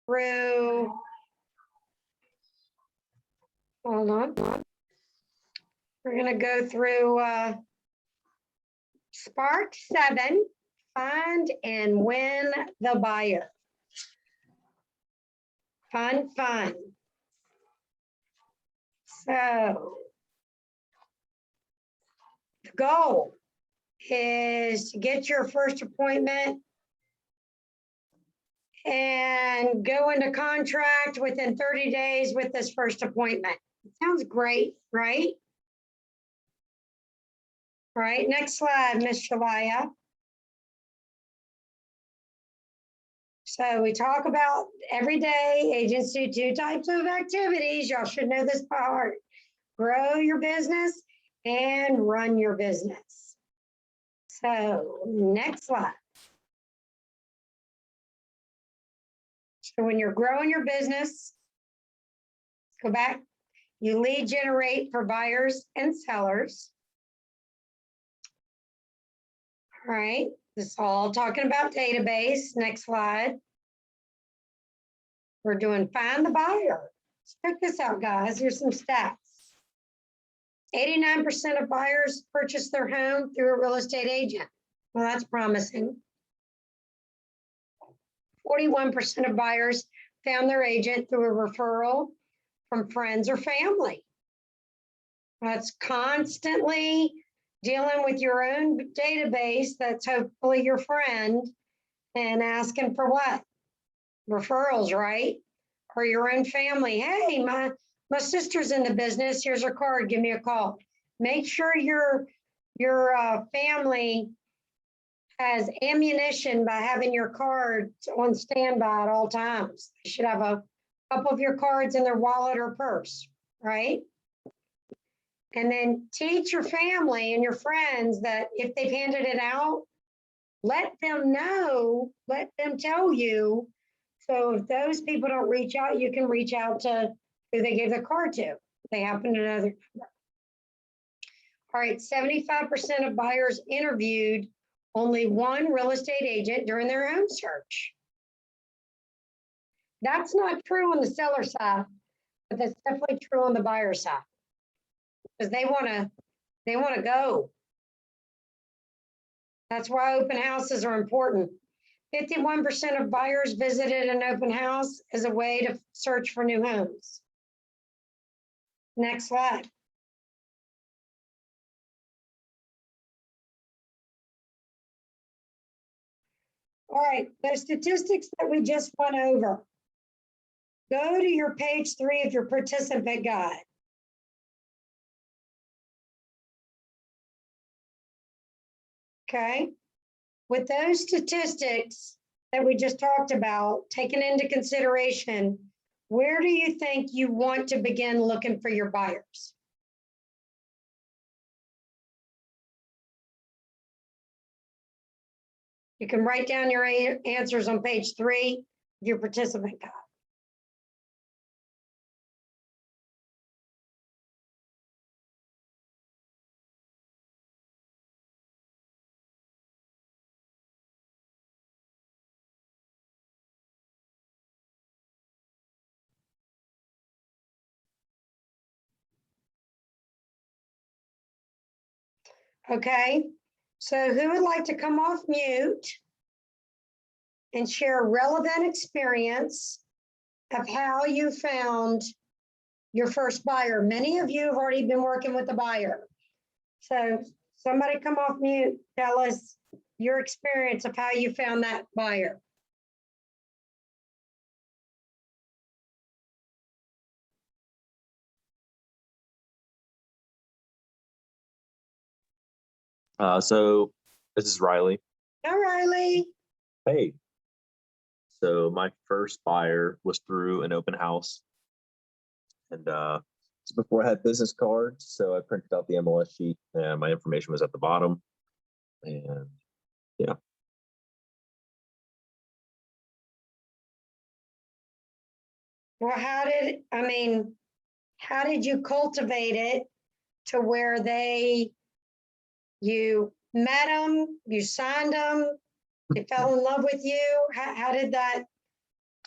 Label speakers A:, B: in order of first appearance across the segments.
A: through, hold on. We're gonna go through Spark 7, find and win the buyer. Fun. So the goal is to get your first appointment and go into contract within 30 days with this first appointment. Sounds great, right? All right, next slide, Ms. Shalaya. So we talk about everyday agents do 2 types of activities. Y'all should know this by heart. Grow your business and run your business. So next slide. So when you're growing your business, go back, you lead generate for buyers and sellers. All right, this is all talking about database. Next slide. We're doing find the buyer. Check this out, guys. Here's some stats. 89% of buyers purchase their home through a real estate agent. Well, that's promising. 41% of buyers found their agent through a referral from friends or family. That's constantly dealing with your own database that's hopefully your friend and asking for what? Referrals, right? Or your own family. Hey, my sister's in the business. Here's her card. Give me a call. Make sure your family has ammunition by having your cards on standby at all times. You should have a couple of your cards in their wallet or purse, right? And then teach your family and your friends that if they've handed it out, let them know, let them tell you. So if those people don't reach out, you can reach out to who they gave their card to. If they happen to know their number. All right, 75% of buyers interviewed only one real estate agent during their home search. That's not true on the seller side, but that's definitely true on the buyer side. Because they want to go. That's why open houses are important. 51% of buyers visited an open house as a way to search for new homes. Next slide. All right, the statistics that we just went over. Go to your page 3 of your participant guide. Okay, with those statistics that we just talked about, taken into consideration, where do you think you want to begin looking for your buyers? You can write down your answers on page 3 of your participant guide. Okay, so who would like to come off mute and share a relevant experience of how you found your first buyer? Many of you have already been working with the buyer. So somebody come off mute, tell us your experience of how you found that buyer.
B: So this is Riley.
A: Hi, Riley.
B: Hey. So my first buyer was through an open house. And it's before I had business cards. So I printed out the MLS sheet and my information was at the bottom. And yeah.
A: Well, how did you cultivate it to where you met them, you signed them, they fell in love with you? How did that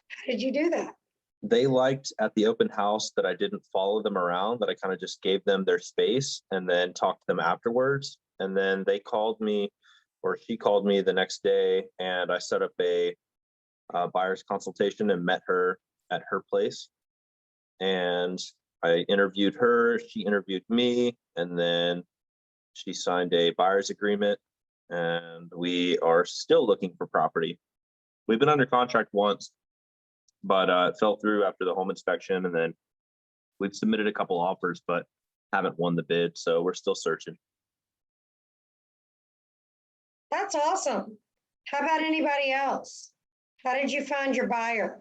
A: How did you do that?
B: They liked at the open house that I didn't follow them around, that I kind of just gave them their space and then talked to them afterwards. And then they called me, or she called me the next day, and I set up a buyer's consultation and met her at her place. And I interviewed her, she interviewed me, and then she signed a buyer's agreement, and we are still looking for property. We've been under contract once, but it fell through after the home inspection, and then we've submitted a couple offers, but haven't won the bid, so we're still searching.
A: That's awesome. How about anybody else? How did you find your buyer?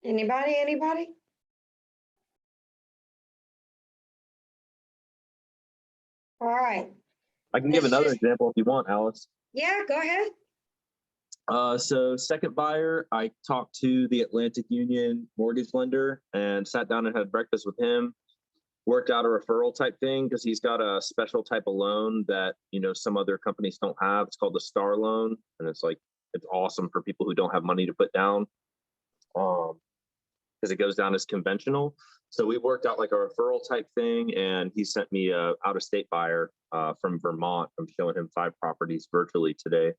A: Anybody? All right.
B: I can give
A: It's
B: another
A: just-
B: example if you want, Alice.
A: Yeah, go ahead.
B: So second buyer, I talked to the Atlantic Union mortgage lender and sat down and had breakfast with him. Worked out a referral type thing because he's got a special type of loan that, you know, some other companies don't have. It's called the STAR loan, and it's awesome for people who don't have money to put down, because it goes down as conventional. So we worked out like a referral type thing, and he sent me a out-of-state buyer from Vermont. I'm showing him 5 properties virtually today.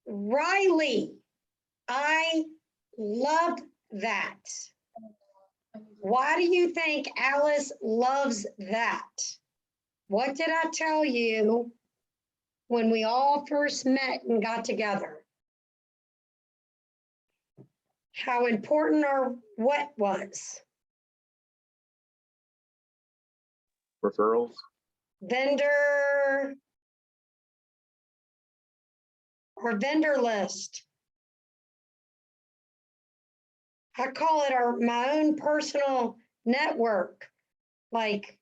A: Riley, I love that. Why do you think Alice loves that? What did I tell you when we all first met and got together? How important our what was?
B: Referrals.
A: Vendor or vendor list. I call it my own personal network. Like,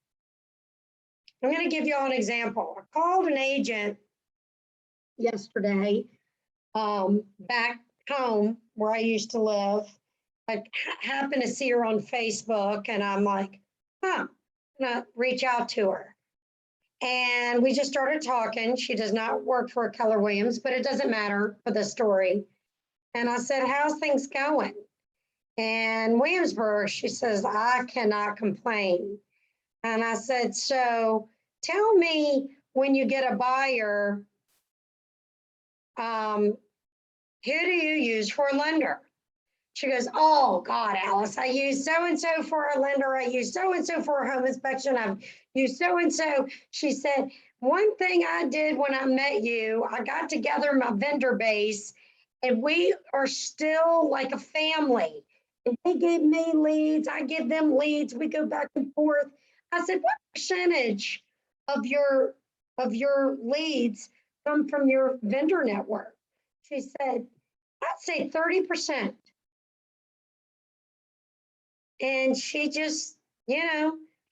A: I'm going to give you all an example. I called an agent yesterday, back home where I used to live. I happened to see her on Facebook, and I'm like, I'm gonna reach out to her. And we just started talking. She does not work for Keller Williams, but it doesn't matter for the story. And I said, how's things going? And Williamsburg, she says, I cannot complain. And I said, so tell me when you get a buyer, who do you use for a lender? She goes, oh God, Alice, I use so-and-so for a lender. I use so-and-so for a home inspection. I've used so-and-so. She said, one thing I did when I met you, I got together my vendor base, and we are still like a family. And they give me leads, I give them leads, we go back and forth. I said, what percentage of your leads come from your vendor network? She said, I'd say 30%. And she just,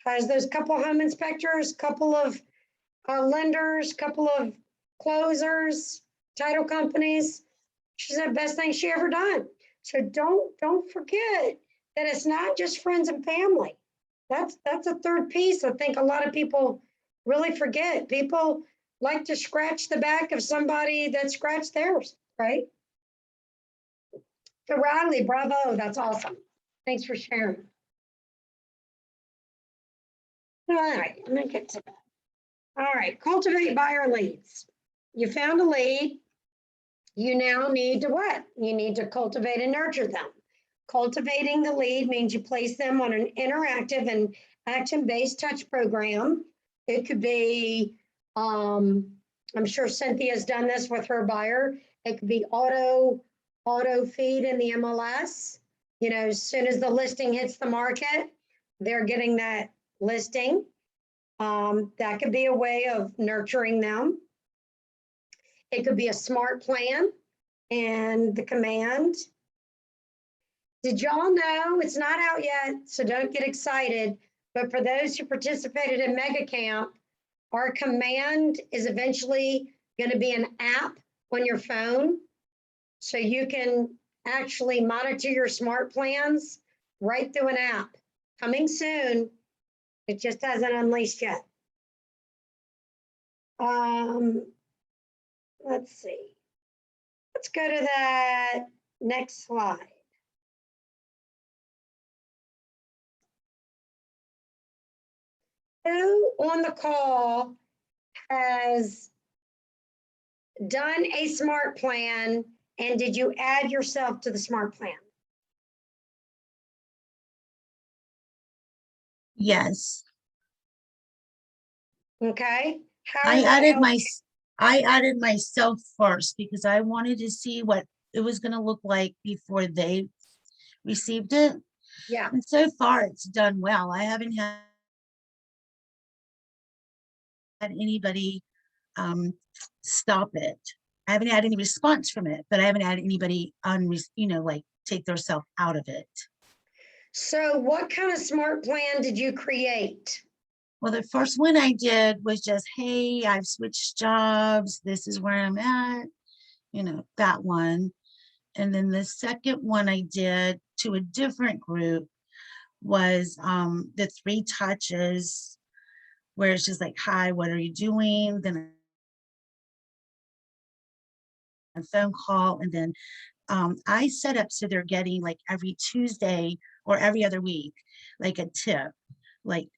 A: has those couple home inspectors, couple of lenders, couple of closers, title companies. She said best thing she ever done. So don't forget that it's not just friends and family. That's a third piece. I think a lot of people really forget. People like to scratch the back of somebody that scratched theirs, right? So Riley, bravo, that's awesome. Thanks for sharing. All right, let me get to that. All right, cultivate buyer leads. You found a lead. You now need to what? You need to cultivate and nurture them. Cultivating the lead means you place them on an interactive and action-based touch program. It could be, I'm sure Cynthia's done this with her buyer. It could be auto feed in the MLS. As soon as the listing hits the market, they're getting that listing. That could be a way of nurturing them. It could be a smart plan and the command. Did y'all know it's not out yet, so don't get excited, but for those who participated in Mega Camp, our command is eventually going to be an app on your phone, so you can actually monitor your smart plans right through an app. Coming soon. It just hasn't unleashed yet. Let's see. Let's go to that next slide. Who on the call has done a smart plan, and did you add yourself to the smart plan?
C: Yes,
A: Okay. How
C: I
A: did that
C: added
A: help?
C: I added myself first because I wanted to see what it was gonna look like before they received it.
A: Yeah.
C: And so far, it's done well. I haven't had anybody stop it. I haven't had any response from it, but I haven't had anybody like take their self out of it.
A: So what kind of smart plan did you create?
C: Well, the first one I did was just, hey, I've switched jobs. This is where I'm at, that one. And then the second one I did to a different group was the 3 touches, where it's just like, hi, what are you doing? Then a phone call. And then I set up so they're getting like every Tuesday or every other week, like a tip, like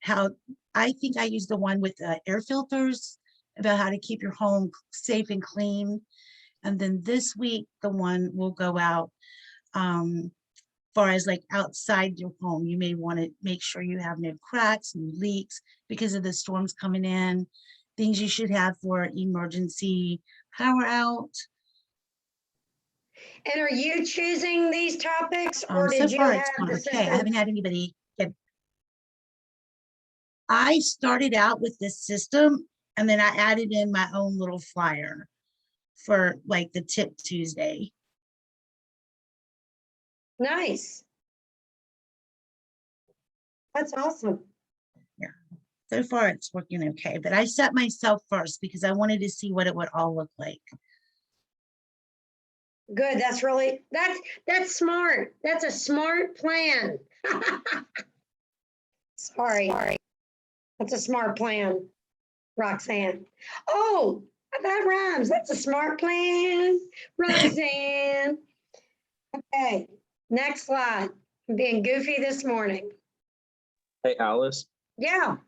C: how I think I used the one with air filters about how to keep your home safe and clean. And then this week, the one will go out far as like outside your home. You may want to make sure you have no cracks, no leaks because of the storms coming in, things you should have for emergency power out.
A: And are you choosing these topics, or
C: So
A: did you
C: far it's
A: have
C: gone
A: the
C: okay. I
A: system?
C: haven't had anybody get. I started out with this system and then I added in my own little flyer for like the tip Tuesday.
A: Nice. That's awesome.
C: So far it's working okay, but I set myself first because I wanted to see what it would all look like.
A: Good. That's smart. That's a smart plan. Sorry. That's a smart plan, Roxanne. Oh, that rhymes. That's a smart plan, Roxanne. Okay, next slide. I'm being goofy this morning.
B: Hey, Alice,
A: Yeah,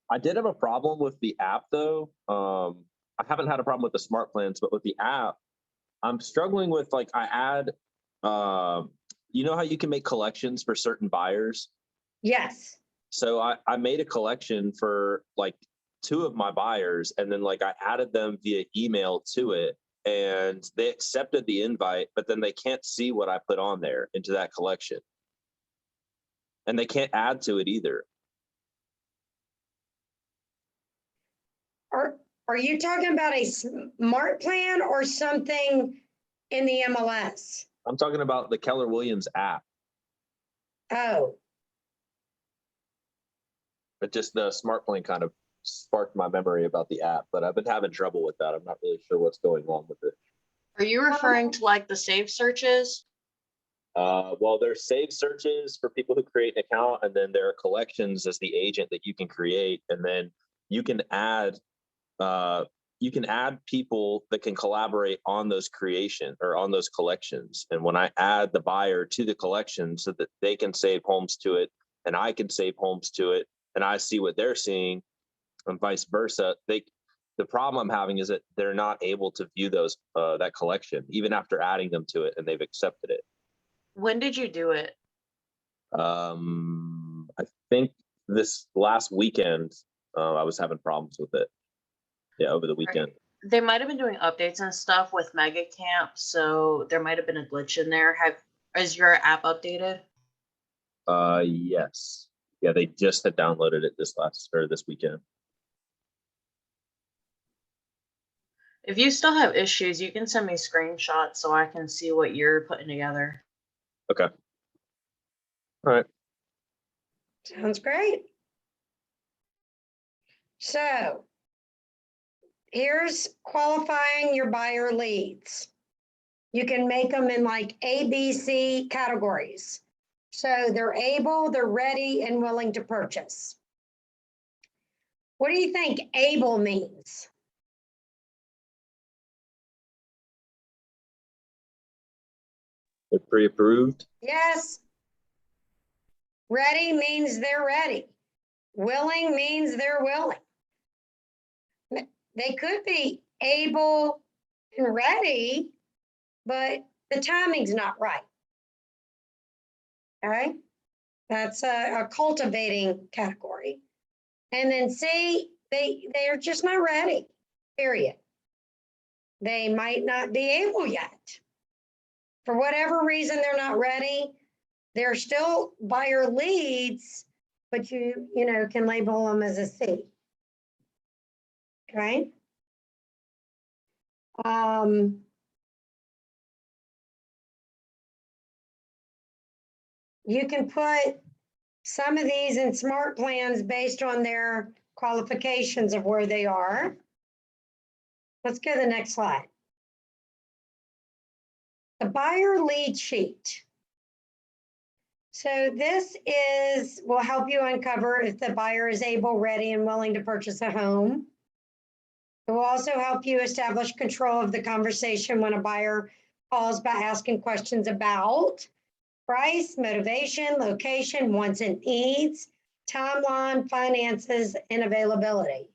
B: I did have a problem with the app though. I haven't had a problem with the smart plans, but with the app, I'm struggling with like I add, you know how you can make collections for certain buyers?
A: yes.
B: So I made a collection for like 2 of my buyers, and then like I added them via email to it, and they accepted the invite, but then they can't see what I put on there into that collection. And they can't add to it either.
A: Are you talking about a smart plan or something in the MLS?
B: I'm talking about the Keller Williams app,
A: Oh,
B: but just the smart plan kind of sparked my memory about the app, but I've been having trouble with that. I'm not really sure what's going on with it.
D: Are you referring to like the save searches?
B: Well, there's save searches for people who create an account, and then there are collections as the agent that you can create, and then you can add people that can collaborate on those creation or on those collections. And when I add the buyer to the collection so that they can save homes to it and I can save homes to it and I see what they're seeing and vice versa, the problem I'm having is that they're not able to view those that collection even after adding them to it and they've accepted it.
D: When did you do it?
B: I think this last weekend I was having problems with it. Yeah, over the weekend.
D: They might have been doing updates and stuff with Mega Camp, so there might have been a glitch in there. Is your app updated?
B: Yes. Yeah, they just had downloaded it this weekend.
D: If you still have issues, you can send me screenshots so I can see what you're putting together.
B: Okay. All right.
A: sounds great. So here's qualifying your buyer leads. You can make them in like A, B, C categories. So they're able, they're ready and willing to purchase. What do you think able means?
B: They're pre-approved.
A: Yes. Ready means they're ready. Willing means they're willing. They could be able and ready, but the timing's not right. Okay, that's a cultivating category. And then C, they're just not ready, period. They might not be able yet. For whatever reason, they're not ready. They're still buyer leads, but you can label them as a C. Okay. You can put some of these in smart plans based on their qualifications of where they are. Let's go to the next slide. The buyer lead sheet. So this will help you uncover if the buyer is able, ready, and willing to purchase a home. It will also help you establish control of the conversation when a buyer calls by asking questions about price, motivation, location, wants and needs, timeline, finances, and availability.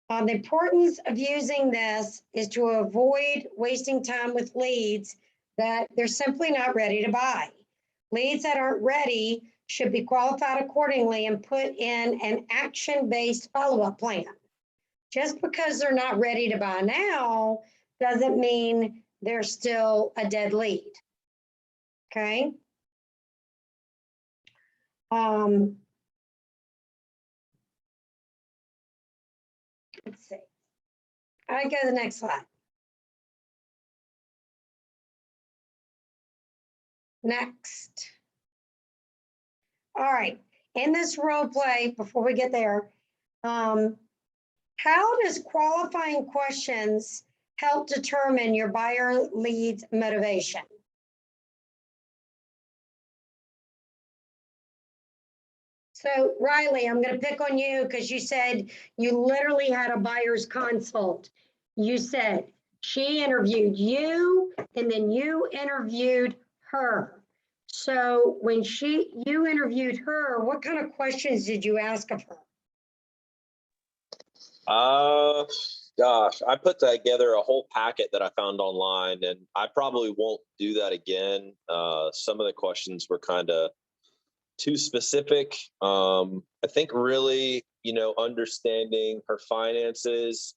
A: The importance of using this is to avoid wasting time with leads that they're simply not ready to buy. Leads that aren't ready should be qualified accordingly and put in an action-based follow-up plan. Just because they're not ready to buy now doesn't mean they're still a dead lead. Okay. Let's see. All right, go to the next slide. Next. All right, in this role play, before we get there, how does qualifying questions help determine your buyer lead's motivation? So Riley, I'm going to pick on you because you said you literally had a buyer's consult. You said she interviewed you and then you interviewed her. So when you interviewed her, what kind of questions did you ask of her?
B: Gosh, I put together a whole packet that I found online, and I probably won't do that again. Some of the questions were kind of too specific. I think really, understanding her finances,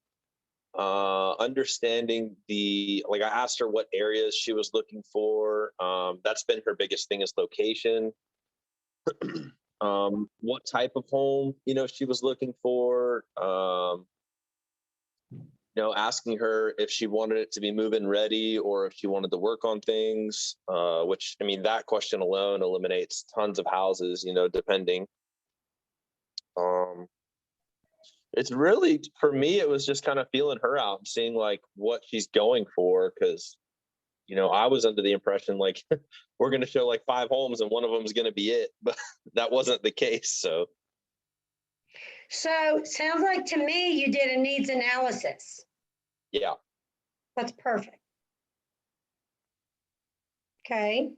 B: understanding I asked her what areas she was looking for. That's been her biggest thing is location. What type of home, she was looking for. Asking her if she wanted it to be move-in ready or if she wanted to work on things, which, that question alone eliminates tons of houses, depending. It's really, for me, it was just kind of feeling her out and seeing like what she's going for. Cause, I was under the impression like we're going to show like 5 homes and one of them is going to be it, but that wasn't the case. So
A: sounds like to me, you did a needs analysis.
B: yeah.
A: That's perfect. Okay.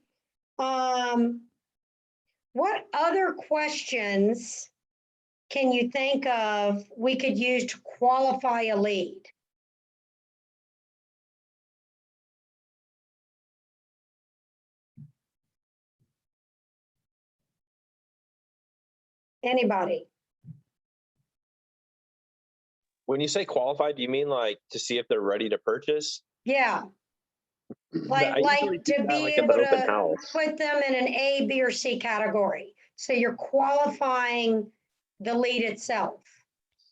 A: What other questions can you think of we could use to qualify a lead? Anybody?
B: When you say qualified, do you mean like to see if they're ready to purchase?
A: Yeah.
B: I usually
A: Like
B: do
A: to
B: that,
A: be
B: like, at
A: able
B: the open
A: to
B: house.
A: put them in an A, B, or C category. So you're qualifying the lead itself.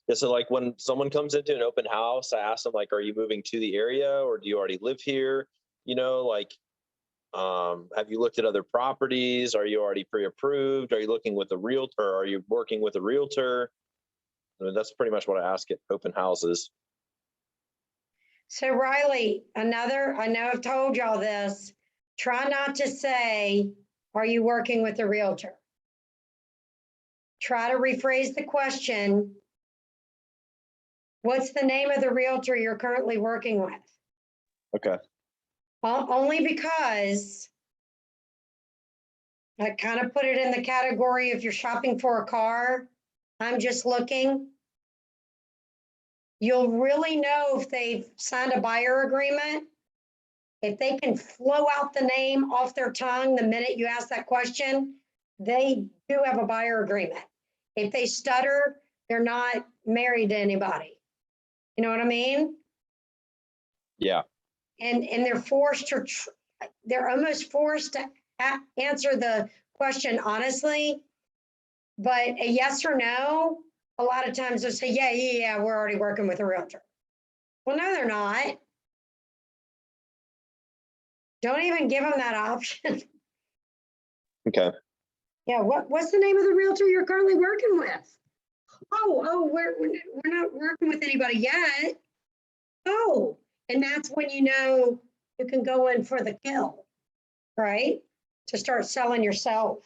B: Yeah, so like when someone comes into an open house, I ask them like, are you moving to the area or do you already live here? Have you looked at other properties? Are you already pre-approved? Are you looking with a realtor? Are you working with a realtor? That's pretty much what I ask at open houses.
A: So Riley, I know I've told y'all this, try not to say, are you working with a realtor? Try to rephrase the question. What's the name of the realtor you're currently working with?
B: Okay.
A: Only because I kind of put it in the category if you're shopping for a car, I'm just looking. You'll really know if they've signed a buyer agreement. If they can flow out the name off their tongue the minute you ask that question, they do have a buyer agreement. If they stutter, they're not married to anybody. You know what I mean?
B: Yeah.
A: And they're forced to, they're almost forced to answer the question honestly. But a yes or no, a lot of times they'll say, yeah, we're already working with a realtor. Well, no, they're not. Don't even give them that option.
B: Okay.
A: Yeah, what's the name of the realtor you're currently working with? Oh, we're not working with anybody yet. Oh, and that's when you know you can go in for the kill, right? To start selling yourself.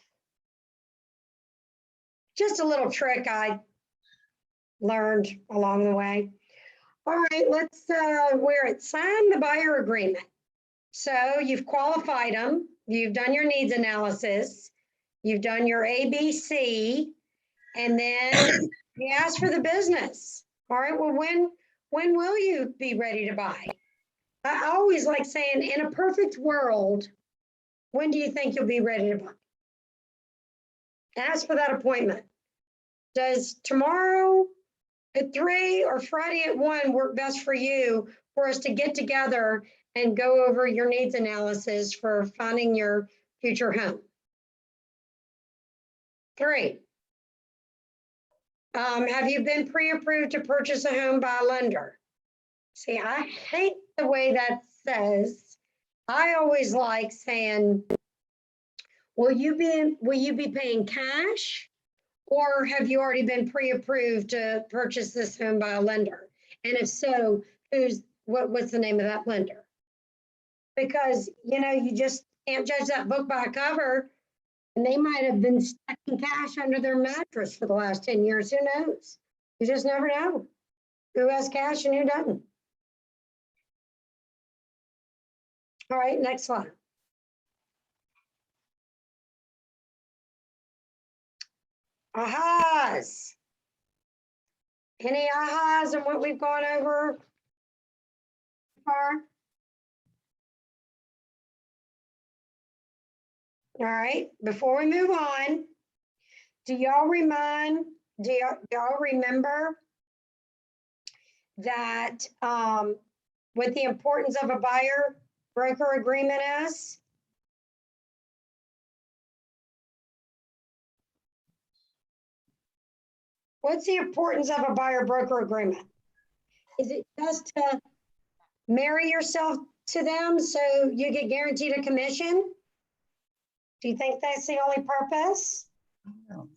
A: Just a little trick I learned along the way. All right, let's where it sign the buyer agreement. So you've qualified them, you've done your needs analysis, you've done your ABC, and then you ask for the business. All right, well, when will you be ready to buy? I always like saying, in a perfect world, when do you think you'll be ready to buy? Ask for that appointment. Does tomorrow at 3 or Friday at 1 work best for you for us to get together and go over your needs analysis for finding your future home? 3, have you been pre-approved to purchase a home by a lender? See, I hate the way that says. I always like saying, will you be paying cash? Or have you already been pre-approved to purchase this home by a lender? And if so, what's the name of that lender? Because, you just can't judge that book by a cover, and they might have been stacking cash under their mattress for the last 10 years. Who knows? You just never know who has cash and who doesn't. All right, next slide. Ahas. Any ahas in what we've gone over far? All right, before we move on, do y'all remember that what the importance of a buyer broker agreement is? What's the importance of a buyer broker agreement? Is it just to marry yourself to them so you get guaranteed a commission? Do you think that's the only purpose?
C: No.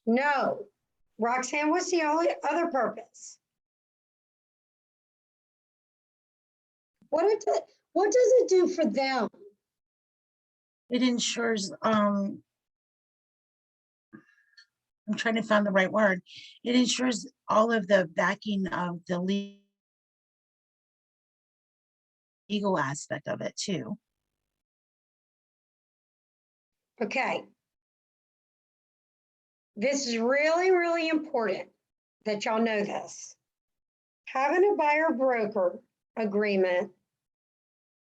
A: No. Roxanne, what's the only other purpose? What does it do for them?
C: It ensures, I'm trying to find the right word. It ensures all of the backing of the legal aspect of it too.
A: Okay. This is really, really important that y'all know this. Having a buyer broker agreement,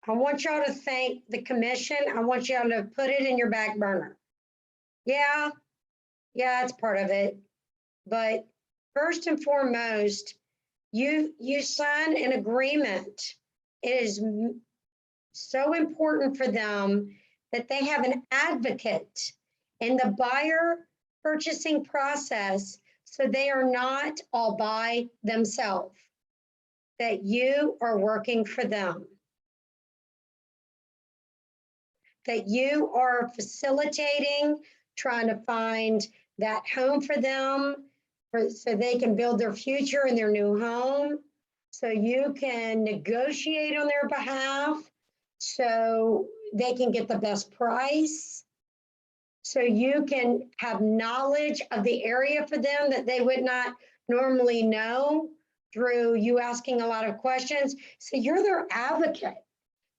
A: I want y'all to thank the commission. I want y'all to put it in your back burner. Yeah, it's part of it. But first and foremost, you sign an agreement. It is so important for them that they have an advocate in the buyer purchasing process, so they are not all by themselves, that you are working for them, that you are facilitating, trying to find that home for them so they can build their future in their new home. So you can negotiate on their behalf so they can get the best price. So you can have knowledge of the area for them that they would not normally know through you asking a lot of questions. So you're their advocate.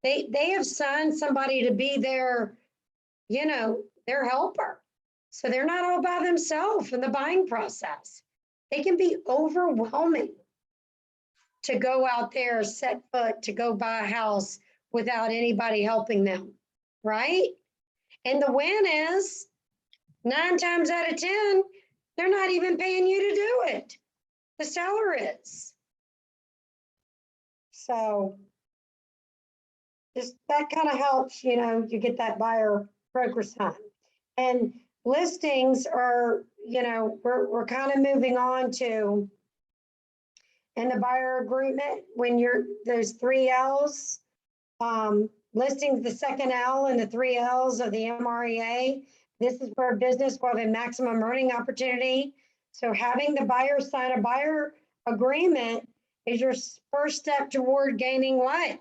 A: They have signed somebody to be their, their helper. So they're not all by themselves in the buying process. It can be overwhelming to go out there, set foot, to go buy a house without anybody helping them, right? And the win is 9 times out of 10, they're not even paying you to do it. The seller is. So just that kind of helps, you get that buyer broker sign. And listings are, we're kind of moving on to in the buyer agreement when those 3 L's, listings, the second L and the 3 L's of the MREA. This is where business will have a maximum earning opportunity. So having the buyer sign a buyer agreement is your first step toward gaining what?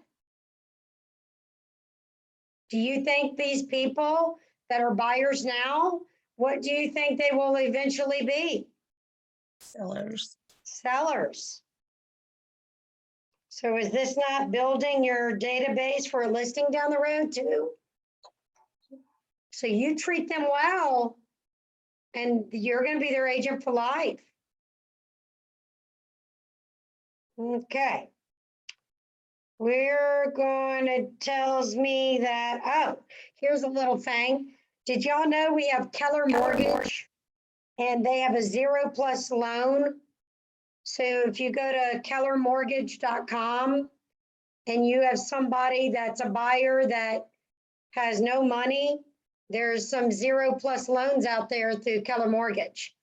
A: Do you think these people that are buyers now, what do you think they will eventually be?
C: Sellers.
A: Sellers. So is this not building your database for a listing down the road too? So you treat them well and you're going to be their agent for life. Okay. We're going to tells me that, oh, here's a little thing. Did y'all know we have Keller Mortgage and they have a 0+ loan? So if you go to kellermortgage.com and you have somebody that's a buyer that has no money, there's some 0+ loans out there through Keller Mortgage.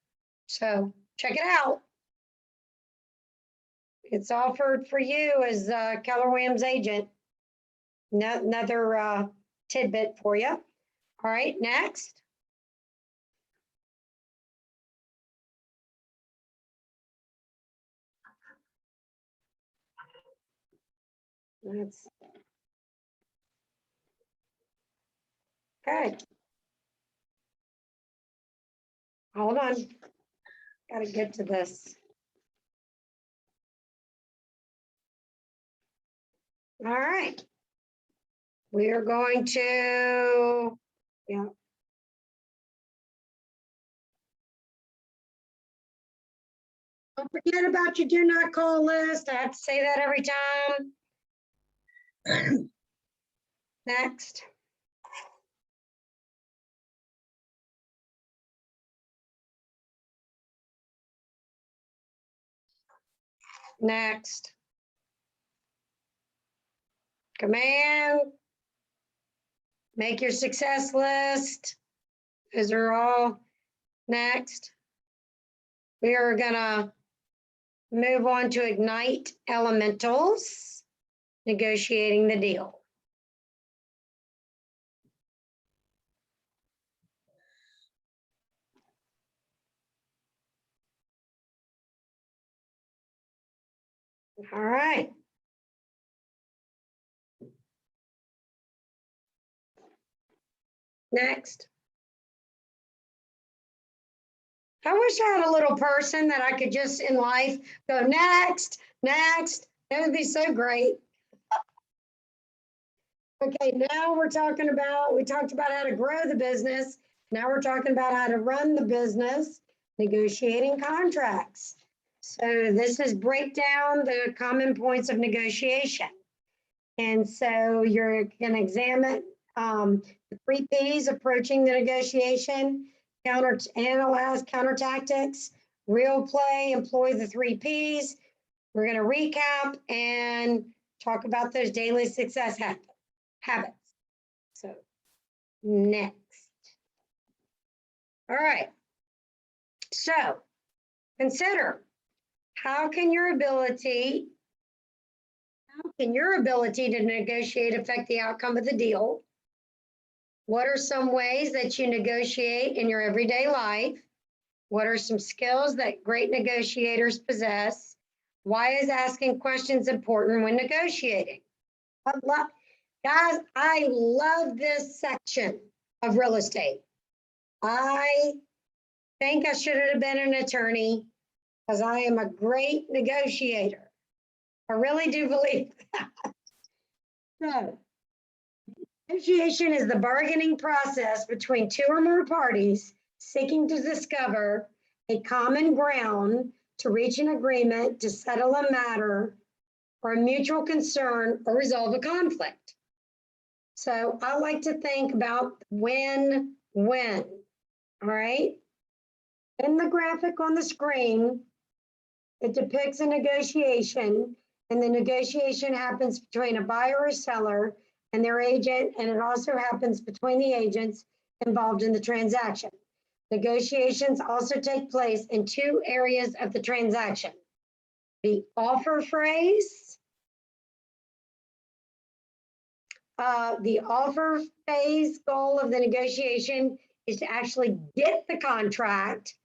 A: So check it out. It's offered for you as Keller Williams agent. Another tidbit for you. All right, next. Let's. Okay. Hold on. Got to get to this. All right. We are going to, yeah. Don't forget about your do not call list. I have to say that every time. Next. Next. Command. Make your success list. Those are all next. We are gonna move on to Ignite Elementals, negotiating the deal. All right. Next. I wish I had a little person that I could just in life go next, next. That would be so great. Okay, now we talked about how to grow the business. Now we're talking about how to run the business, negotiating contracts. So this is break down the common points of negotiation. And so you're going to examine the 3 Ps, approaching the negotiation, analyze counter tactics, real play, employ the 3 Ps. We're going to recap and talk about those daily success habits. So next. All right. So consider how can your ability to negotiate affect the outcome of the deal? What are some ways that you negotiate in your everyday life? What are some skills that great negotiators possess? Why is asking questions important when negotiating? Guys, I love this section of real estate. I think I should have been an attorney because I am a great negotiator. I really do believe that. So, negotiation is the bargaining process between two or more parties seeking to discover a common ground to reach an agreement to settle a matter or a mutual concern or resolve a conflict. So I like to think about win-win, all right? In the graphic on the screen, it depicts a negotiation, and the negotiation happens between a buyer or seller and their agent, and it also happens between the agents involved in the transaction. Negotiations also take place in two areas of the transaction. The offer phase, the offer phase goal of the negotiation is to actually get the contract.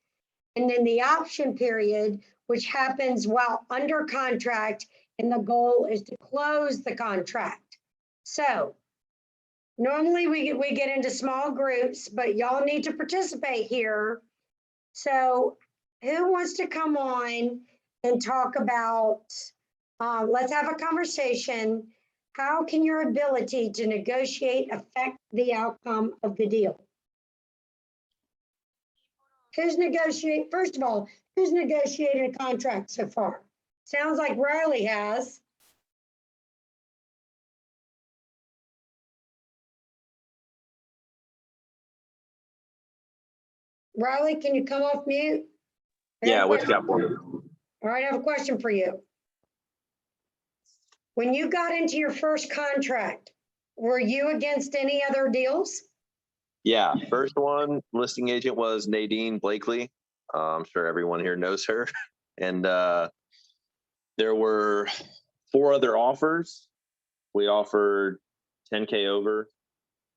A: And then the option period, which happens while under contract, and the goal is to close the contract. So normally we get into small groups, but y'all need to participate here. So who wants to come on and talk about, let's have a conversation. How can your ability to negotiate affect the outcome of the deal? Who's negotiating, first of all, who's negotiated a contract so far? Sounds like Riley has. Riley, can you come off mute?
B: Yeah, what you got for me?
A: All right, I have a question for you. When you got into your first contract, were you against any other deals?
B: Yeah, first one, listing agent was Nadine Blakely. I'm sure everyone here knows her. And there were 4 other offers. We offered 10K over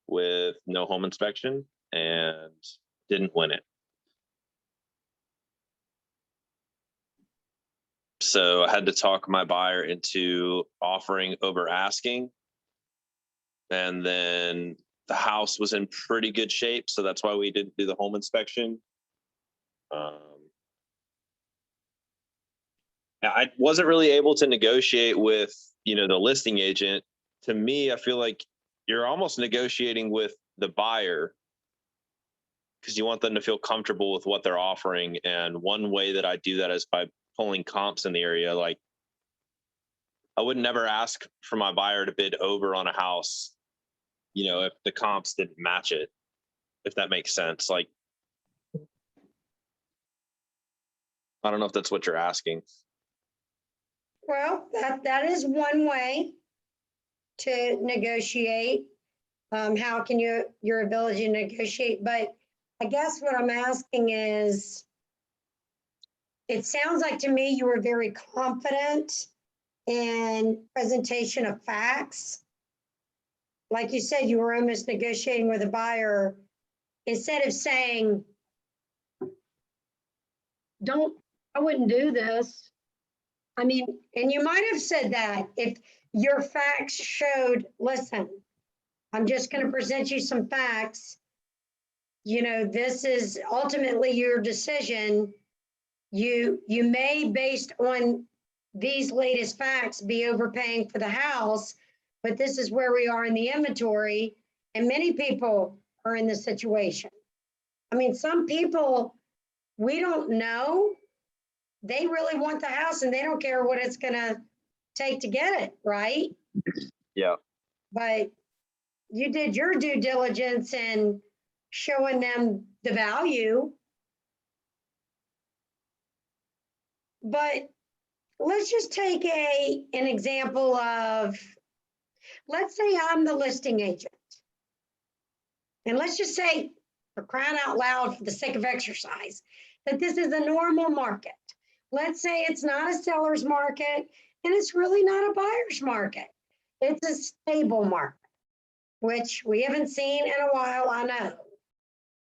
B: with no home inspection and didn't win it. So I had to talk my buyer into offering over asking. And then the house was in pretty good shape, so that's why we didn't do the home inspection. I wasn't really able to negotiate with, the listing agent. To me, I feel like you're almost negotiating with the buyer because you want them to feel comfortable with what they're offering. And one way that I do that is by pulling comps in the area. Like, I would never ask for my buyer to bid over on a house, if the comps didn't match it, if that makes sense. Like, I don't know if that's what you're asking.
A: Well, that is one way to negotiate. How can your ability to negotiate? But I guess what I'm asking is, it sounds like to me you were very confident in presentation of facts. Like you said, you were almost negotiating with a buyer instead of saying, I wouldn't do this. I mean, and you might have said that if your facts showed, listen, I'm just going to present you some facts. This is ultimately your decision. You may, based on these latest facts, be overpaying for the house, but this is where we are in the inventory, and many people are in this situation. I mean, some people, we don't know. They really want the house and they don't care what it's going to take to get it, right?
B: Yeah.
A: But you did your due diligence in showing them the value. But let's just take an example of, let's say I'm the listing agent. And let's just say, for crying out loud, for the sake of exercise, that this is a normal market. Let's say it's not a seller's market and it's really not a buyer's market. It's a stable market, which we haven't seen in a while, I know.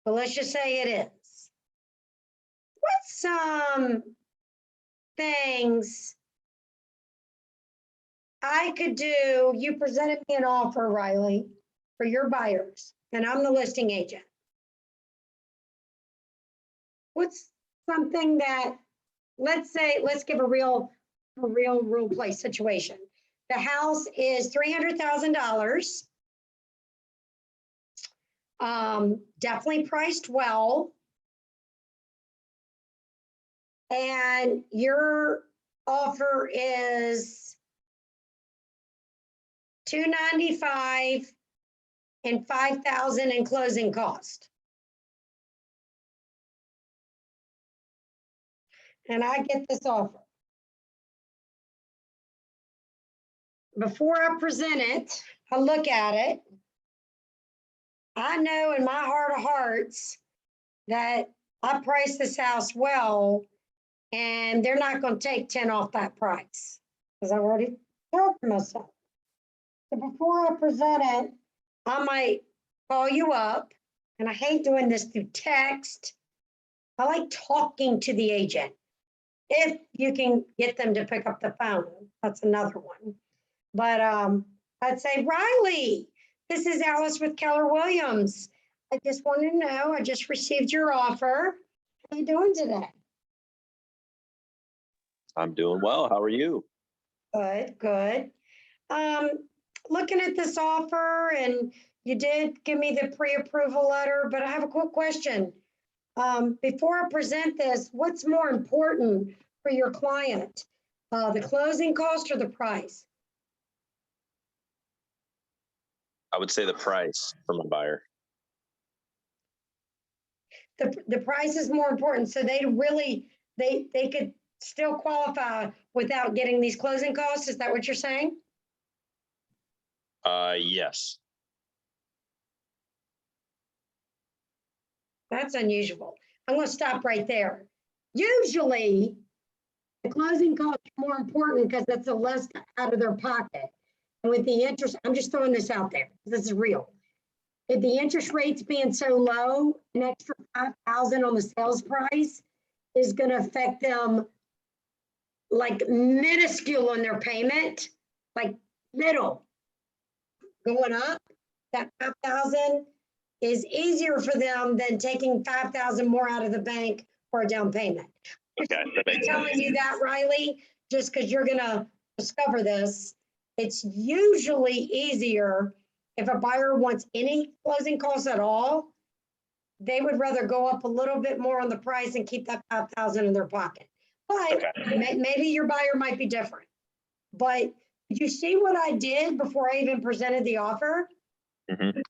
A: But let's just say it is. What's some things I could do, you presented me an offer, Riley, for your buyers, and I'm the listing agent. What's something that, let's say, let's give a real play situation. The house is $300,000. Definitely priced well. And your offer is $295 and $5,000 in closing cost. And I get this offer. Before I present it, I look at it. I know in my heart of hearts that I priced this house well, and they're not going to take 10 off that price because I've already talked to myself. So before I present it, I might call you up, and I hate doing this through text. I like talking to the agent. If you can get them to pick up the phone, that's another one. But I'd say, Riley, this is Alice with Keller Williams. I just wanted to know, I just received your offer. How you doing today?
B: I'm doing well. How are you?
A: Good, good. Looking at this offer, and you did give me the pre-approval letter, but I have a quick question. Before I present this, what's more important for your client? The closing cost or the price?
B: I would say the price for my buyer.
A: The price is more important, so they could still qualify without getting these closing costs. Is that what you're saying?
B: Yes.
A: That's unusual. I'm going to stop right there. Usually, the closing costs are more important because it's a less out of their pocket. And with the interest, I'm just throwing this out there. This is real. If the interest rates being so low, an extra $5,000 on the sales price is going to affect them like minuscule on their payment, like little. Going up, that $5,000 is easier for them than taking $5,000 more out of the bank for a down payment.
B: Okay, that makes
A: I'm telling
B: sense.
A: you that, Riley, just because you're going to discover this. It's usually easier if a buyer wants any closing costs at all. They would rather go up a little bit more on the price and keep that $5,000 in their pocket. But maybe your buyer might be different. But did you see what I did before I even presented the offer?
B: Mhm.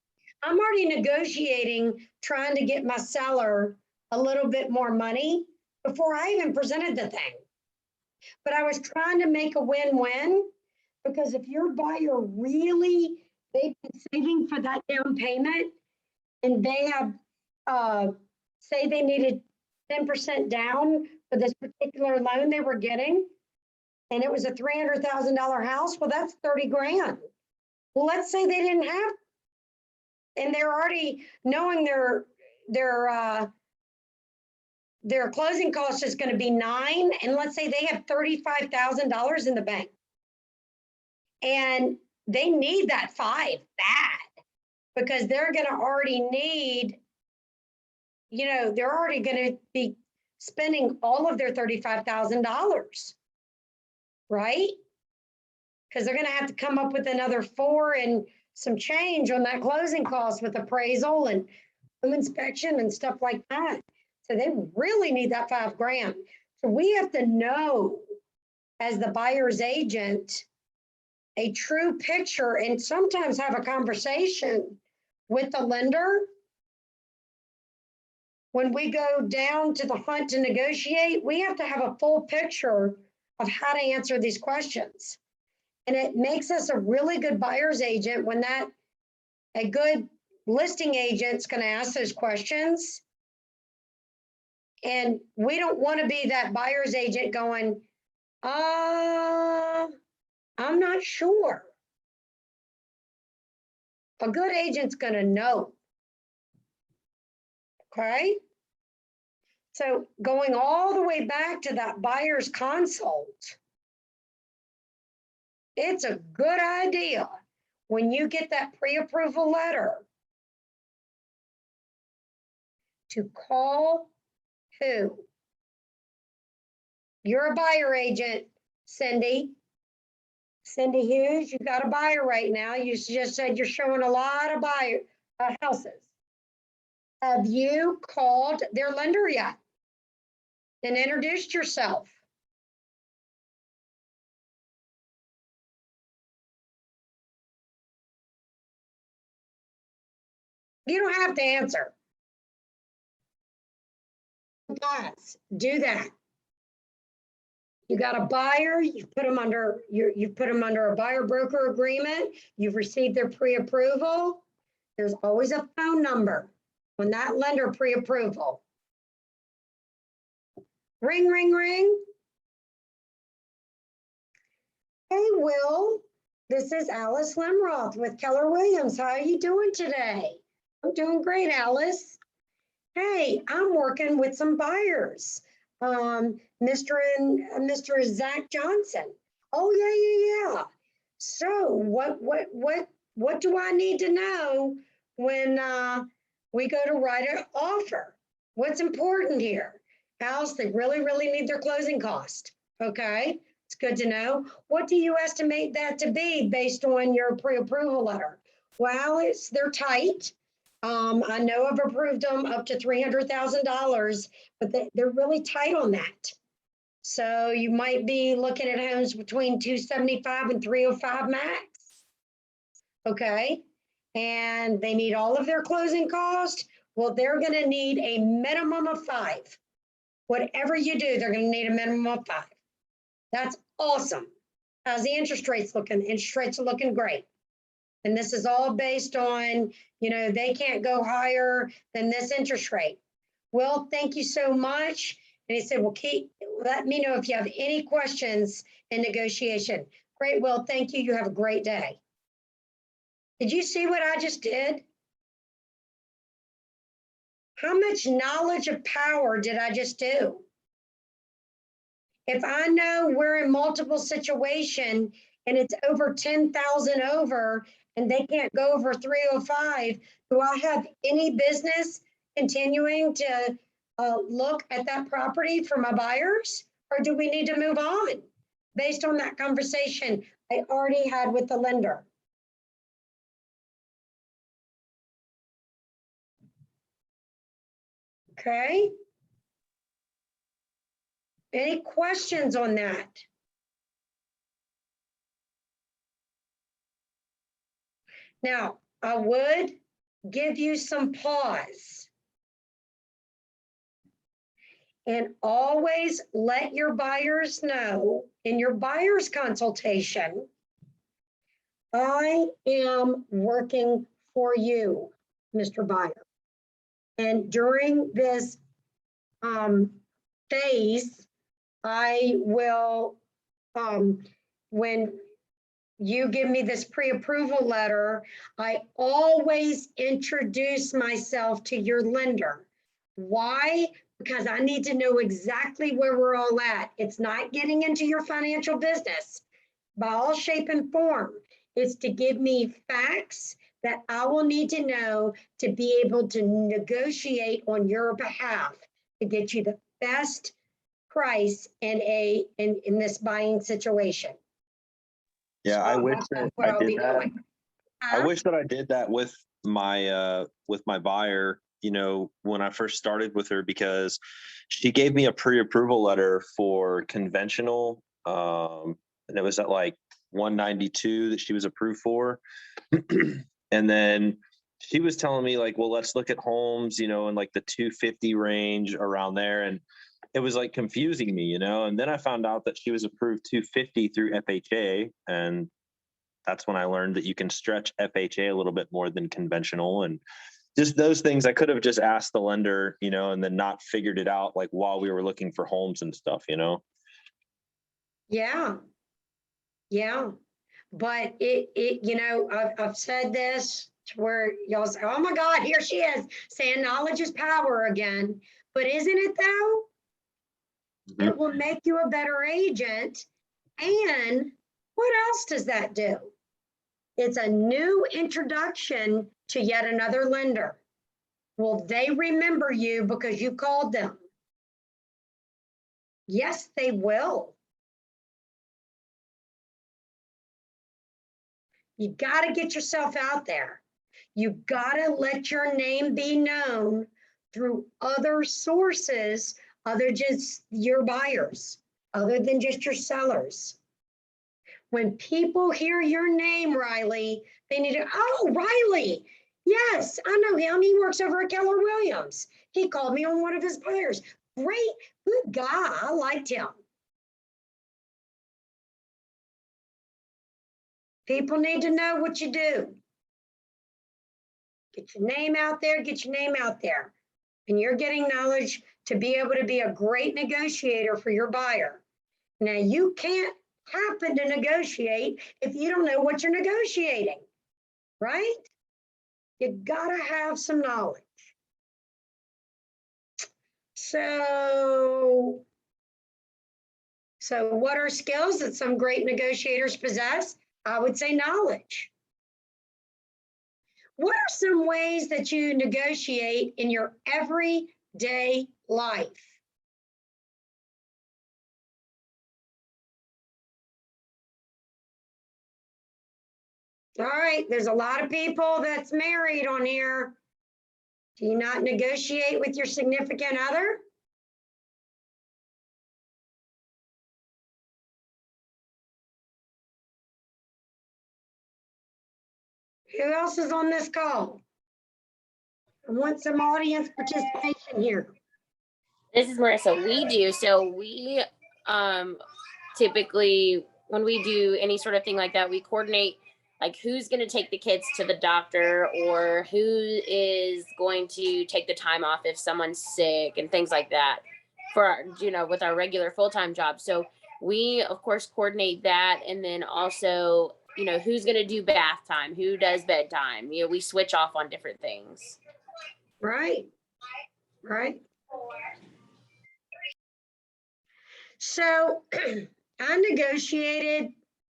A: I'm already negotiating, trying to get my seller a little bit more money before I even presented the thing. But I was trying to make a win-win, because if your buyer really, they've been saving for that down payment, and they have, say they needed 10% down for this particular loan they were getting, and it was a $300,000 house, well, that's 30 grand. Well, let's say they didn't have, and they're already knowing their closing cost is going to be 9, and let's say they have $35,000 in the bank, and they need that 5 bad, because they're going to already need, they're already going to be spending all of their $35,000, right? Because they're going to have to come up with another 4 and some change on that closing cost with appraisal and home inspection and stuff like that. So they really need that 5 grand. So we have to know, as the buyer's agent, a true picture, and sometimes have a conversation with the lender. When we go down to the hunt to negotiate, we have to have a full picture of how to answer these questions. And it makes us a really good buyer's agent when a good listing agent's going to ask those questions. And we don't want to be that buyer's agent going, I'm not sure. A good agent's going to know. Okay? So going all the way back to that buyer's consult, it's a good idea when you get that pre-approval letter to call who? You're a buyer agent, Cindy. Cindy Hughes, you got a buyer right now. You just said you're showing a lot of buyer houses. Have you called their lender yet? And introduced yourself? You don't have to answer. Guys, do that. You got a buyer, you put them under, you put them under a buyer broker agreement, you've received their pre-approval. There's always a phone number on that lender pre-approval. Ring, ring, ring. Hey, Will, this is Alice Lemroth with Keller Williams. How are you doing today? I'm doing great, Alice. Hey, I'm working with some buyers. Mr. and Mr. Zach Johnson. Oh, yeah. So what do I need to know when we go to write an offer? What's important here? Alice, they really need their closing cost. Okay, it's good to know. What do you estimate that to be based on your pre-approval letter? Well, they're tight. I know I've approved them up to $300,000, but they're really tight on that. So you might be looking at homes between 275 and 305 max. Okay, and they need all of their closing costs. Well, they're going to need a minimum of 5. Whatever you do, they're going to need a minimum of 5. That's awesome. How's the interest rates looking? Interest rates are looking great. And this is all based on, they can't go higher than this interest rate. Well, thank you so much. And he said, well, let me know if you have any questions in negotiation. Great, Will, thank you. You have a great day. Did you see what I just did? How much knowledge of power did I just do? If I know we're in multiple situation and it's over 10,000 over and they can't go over 305, do I have any business continuing to look at that property for my buyers? Or do we need to move on based on that conversation I already had with the lender? Okay. Any questions on that? Now, I would give you some pause. And always let your buyers know in your buyer's consultation, I am working for you, Mr. Buyer. And during this phase, I will, when you give me this pre-approval letter, I always introduce myself to your lender. Why? Because I need to know exactly where we're all at. It's not getting into your financial business by all shape and form. It's to give me facts that I will need to know to be able to negotiate on your behalf to get you the best price in this buying situation.
B: Yeah, I
A: So
B: wish
A: that's
B: that
A: what
B: I
A: I'll
B: did
A: be
B: that.
A: doing.
B: I wish that I did that with my buyer, when I first started with her, because she gave me a pre-approval letter for conventional, and it was at like 192 that she was approved for. And then she was telling me like, well, let's look at homes, in like the 250 range around there. And it was like confusing me, and then I found out that she was approved 250 through FHA. And that's when I learned that you can stretch FHA a little bit more than conventional. And just those things I could have just asked the lender, and then not figured it out like while we were looking for homes and stuff,
A: Yeah. But I've said this to where y'all say, oh my God, here she is saying knowledge is power again. But isn't it though?
B: Mhm.
A: It will make you a better agent, and What else does that do? It's a new introduction to yet another lender. Will they remember you because you called them? Yes, they will. You got to get yourself out there. You got to let your name be known through other sources other than just your buyers, other than just your sellers. When people hear your name, Riley, they need to, oh, Riley. Yes, I know him. He works over at Keller Williams. He called me on one of his buyers. Great, good guy. I liked him. People need to know what you do. Get your name out there, get your name out there. And you're getting knowledge to be able to be a great negotiator for your buyer. Now, you can't happen to negotiate if you don't know what you're negotiating, right? You gotta have some knowledge. So what are skills that some great negotiators possess? I would say knowledge. What are some ways that you negotiate in your everyday life? All right, there's a lot of people that's married on here. Do you not negotiate with your significant other? Who else is on this call? I want some audience participation here.
E: This is Marissa. We do. So we typically, when we do any sort of thing like that, we coordinate like who's going to take the kids to the doctor or who is going to take the time off if someone's sick and things like that for our, with our regular full-time job. So we, of course, coordinate that. And then also, who's going to do bath time, who does bedtime. We switch off on different things.
A: Right. So I negotiated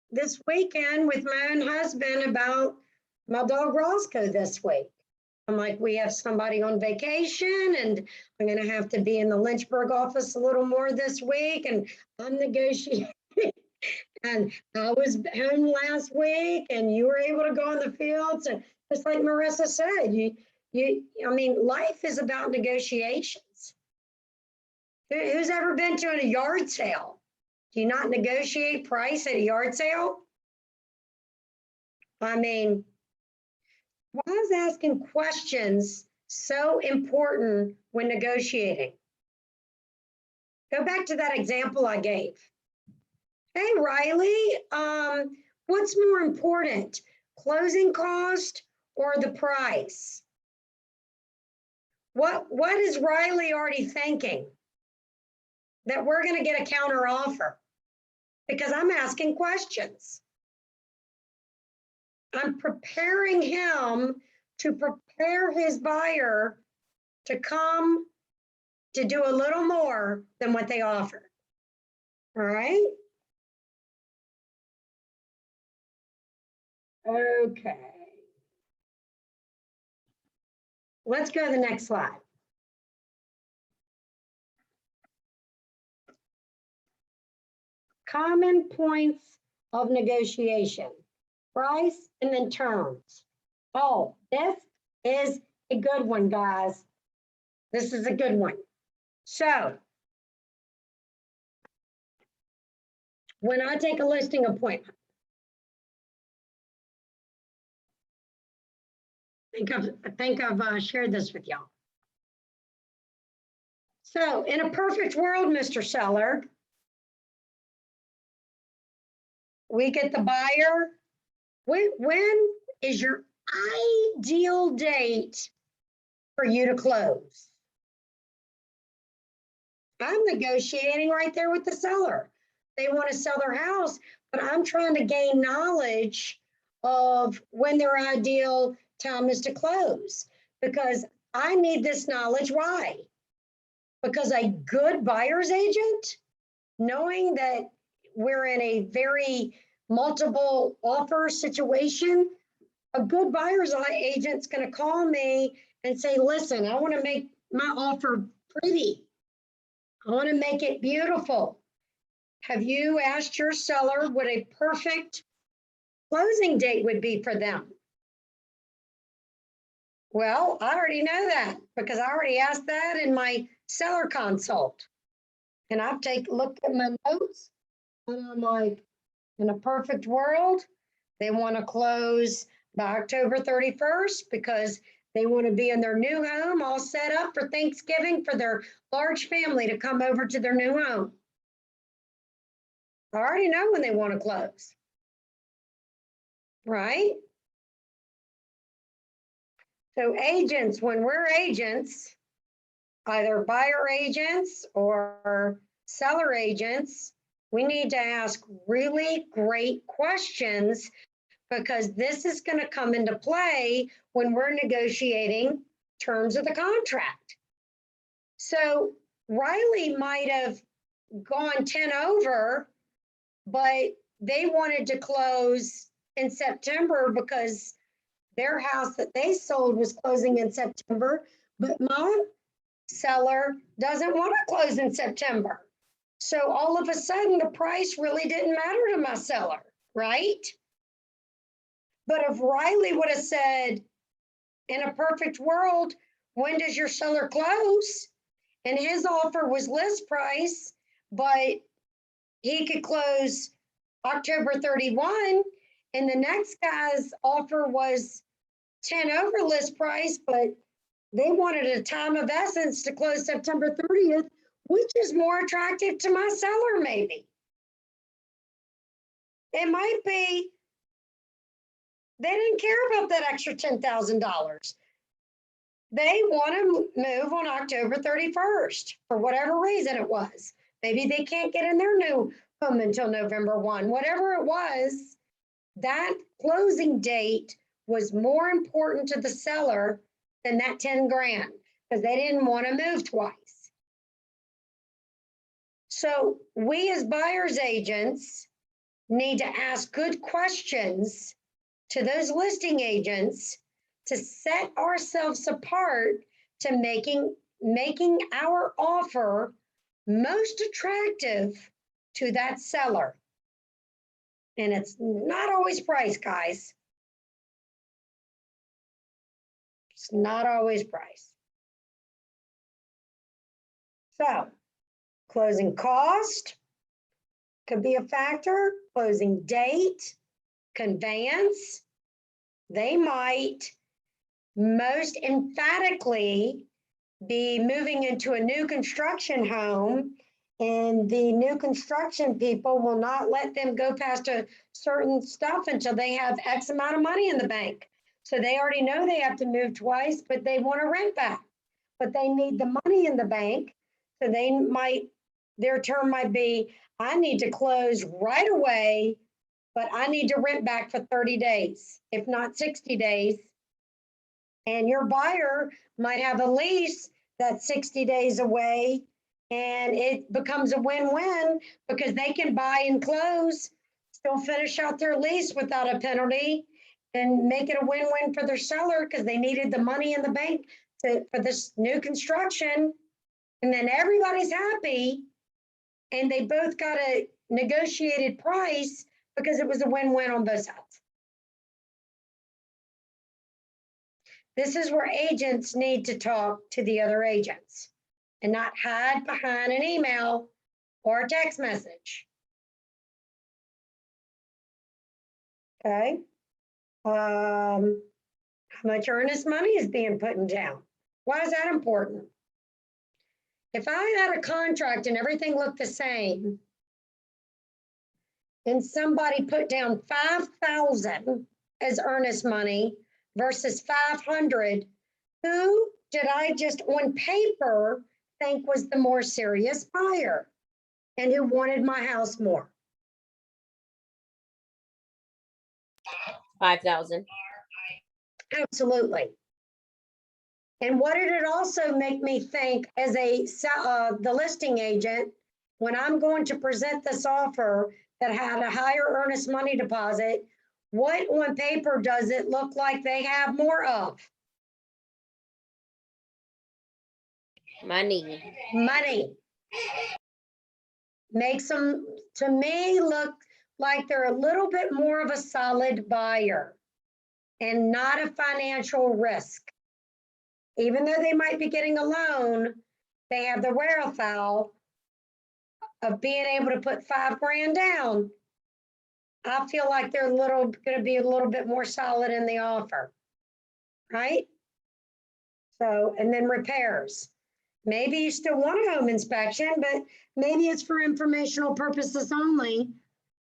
A: this weekend with my own husband about my dog Roscoe this week. I'm like, we have somebody on vacation and I'm going to have to be in the Lynchburg office a little more this week. And I'm negotiating. And I was home last week and you were able to go in the fields. And just like Marissa said, I mean, life is about negotiations. Who's ever been to a yard sale? Do you not negotiate price at a yard sale? I mean, why is asking questions so important when negotiating? Go back to that example I gave. Hey, Riley, what's more important, closing cost or the price? What is Riley already thinking? That we're going to get a counter offer because I'm asking questions. I'm preparing him to prepare his buyer to come to do a little more than what they offer. All right. Okay. Let's go to the next slide. Common points of negotiation, price and then terms. Oh, this is a good one, guys. This is a good one. So when I take a listing appointment, I think I've shared this with y'all. So in a perfect world, Mr. Seller, we get the buyer. When is your ideal date for you to close? I'm negotiating right there with the seller. They want to sell their house, but I'm trying to gain knowledge of when their ideal time is to close because I need this knowledge. Why? Because a good buyer's agent, knowing that we're in a very multiple offer situation, a good buyer's agent's gonna call me and say, listen, I wanna make my offer pretty. I wanna make it beautiful. Have you asked your seller what a perfect closing date would be for them? Well, I already know that because I already asked that in my seller consult. And I've looked at my notes and I'm like, in a perfect world, they want to close by October 31st because they want to be in their new home all set up for Thanksgiving for their large family to come over to their new home. I already know when they want to close. Right? So agents, when we're agents, either buyer agents or seller agents, we need to ask really great questions because this is going to come into play when we're negotiating terms of the contract. So Riley might have gone 10 over, but they wanted to close in September because their house that they sold was closing in September, but my seller doesn't want to close in September. So all of a sudden, the price really didn't matter to my seller, right? But if Riley would have said, in a perfect world, when does your seller close? And his offer was list price, but he could close October 31, and the next guy's offer was 10 over list price, but they wanted a time of essence to close September 30th, which is more attractive to my seller, maybe. It might be they didn't care about that extra $10,000. They want to move on October 31st for whatever reason it was. Maybe they can't get in their new home until November 1. Whatever it was, that closing date was more important to the seller than that 10 grand because they didn't want to move twice. So we as buyer's agents need to ask good questions to those listing agents to set ourselves apart to making our offer most attractive to that seller. And it's not always price, guys. It's not always price. So, closing cost could be a factor, closing date, conveyance. They might most emphatically be moving into a new construction home, and the new construction people will not let them go past a certain stuff until they have X amount of money in the bank. So they already know they have to move twice, but they want to rent back. But they need the money in the bank. So their term might be, I need to close right away, but I need to rent back for 30 days, if not 60 days. And your buyer might have a lease that's 60 days away, and it becomes a win-win because they can buy and close, still finish out their lease without a penalty, and make it a win-win for their seller because they needed the money in the bank for this new construction. And then everybody's happy, and they both got a negotiated price because it was a win-win on both sides. This is where agents need to talk to the other agents and not hide behind an email or a text message. Okay. How much earnest money is being put down? Why is that important? If I had a contract and everything looked the same, and somebody put down 5,000 as earnest money versus 500, who did I just on paper think was the more serious buyer and who wanted my house more?
E: 5,000.
A: Absolutely. And what did it also make me think as the listing agent, when I'm going to present this offer, that had a higher earnest money deposit, what on paper does it look like they have more of?
E: Money.
A: Money. Makes them, to me, look like they're a little bit more of a solid buyer and not a financial risk. Even though they might be getting a loan, they have the wherewithal of being able to put $5,000 down. I feel like they're gonna be a little bit more solid in the offer, right? So, and then repairs. Maybe you still want a home inspection, but maybe it's for informational purposes only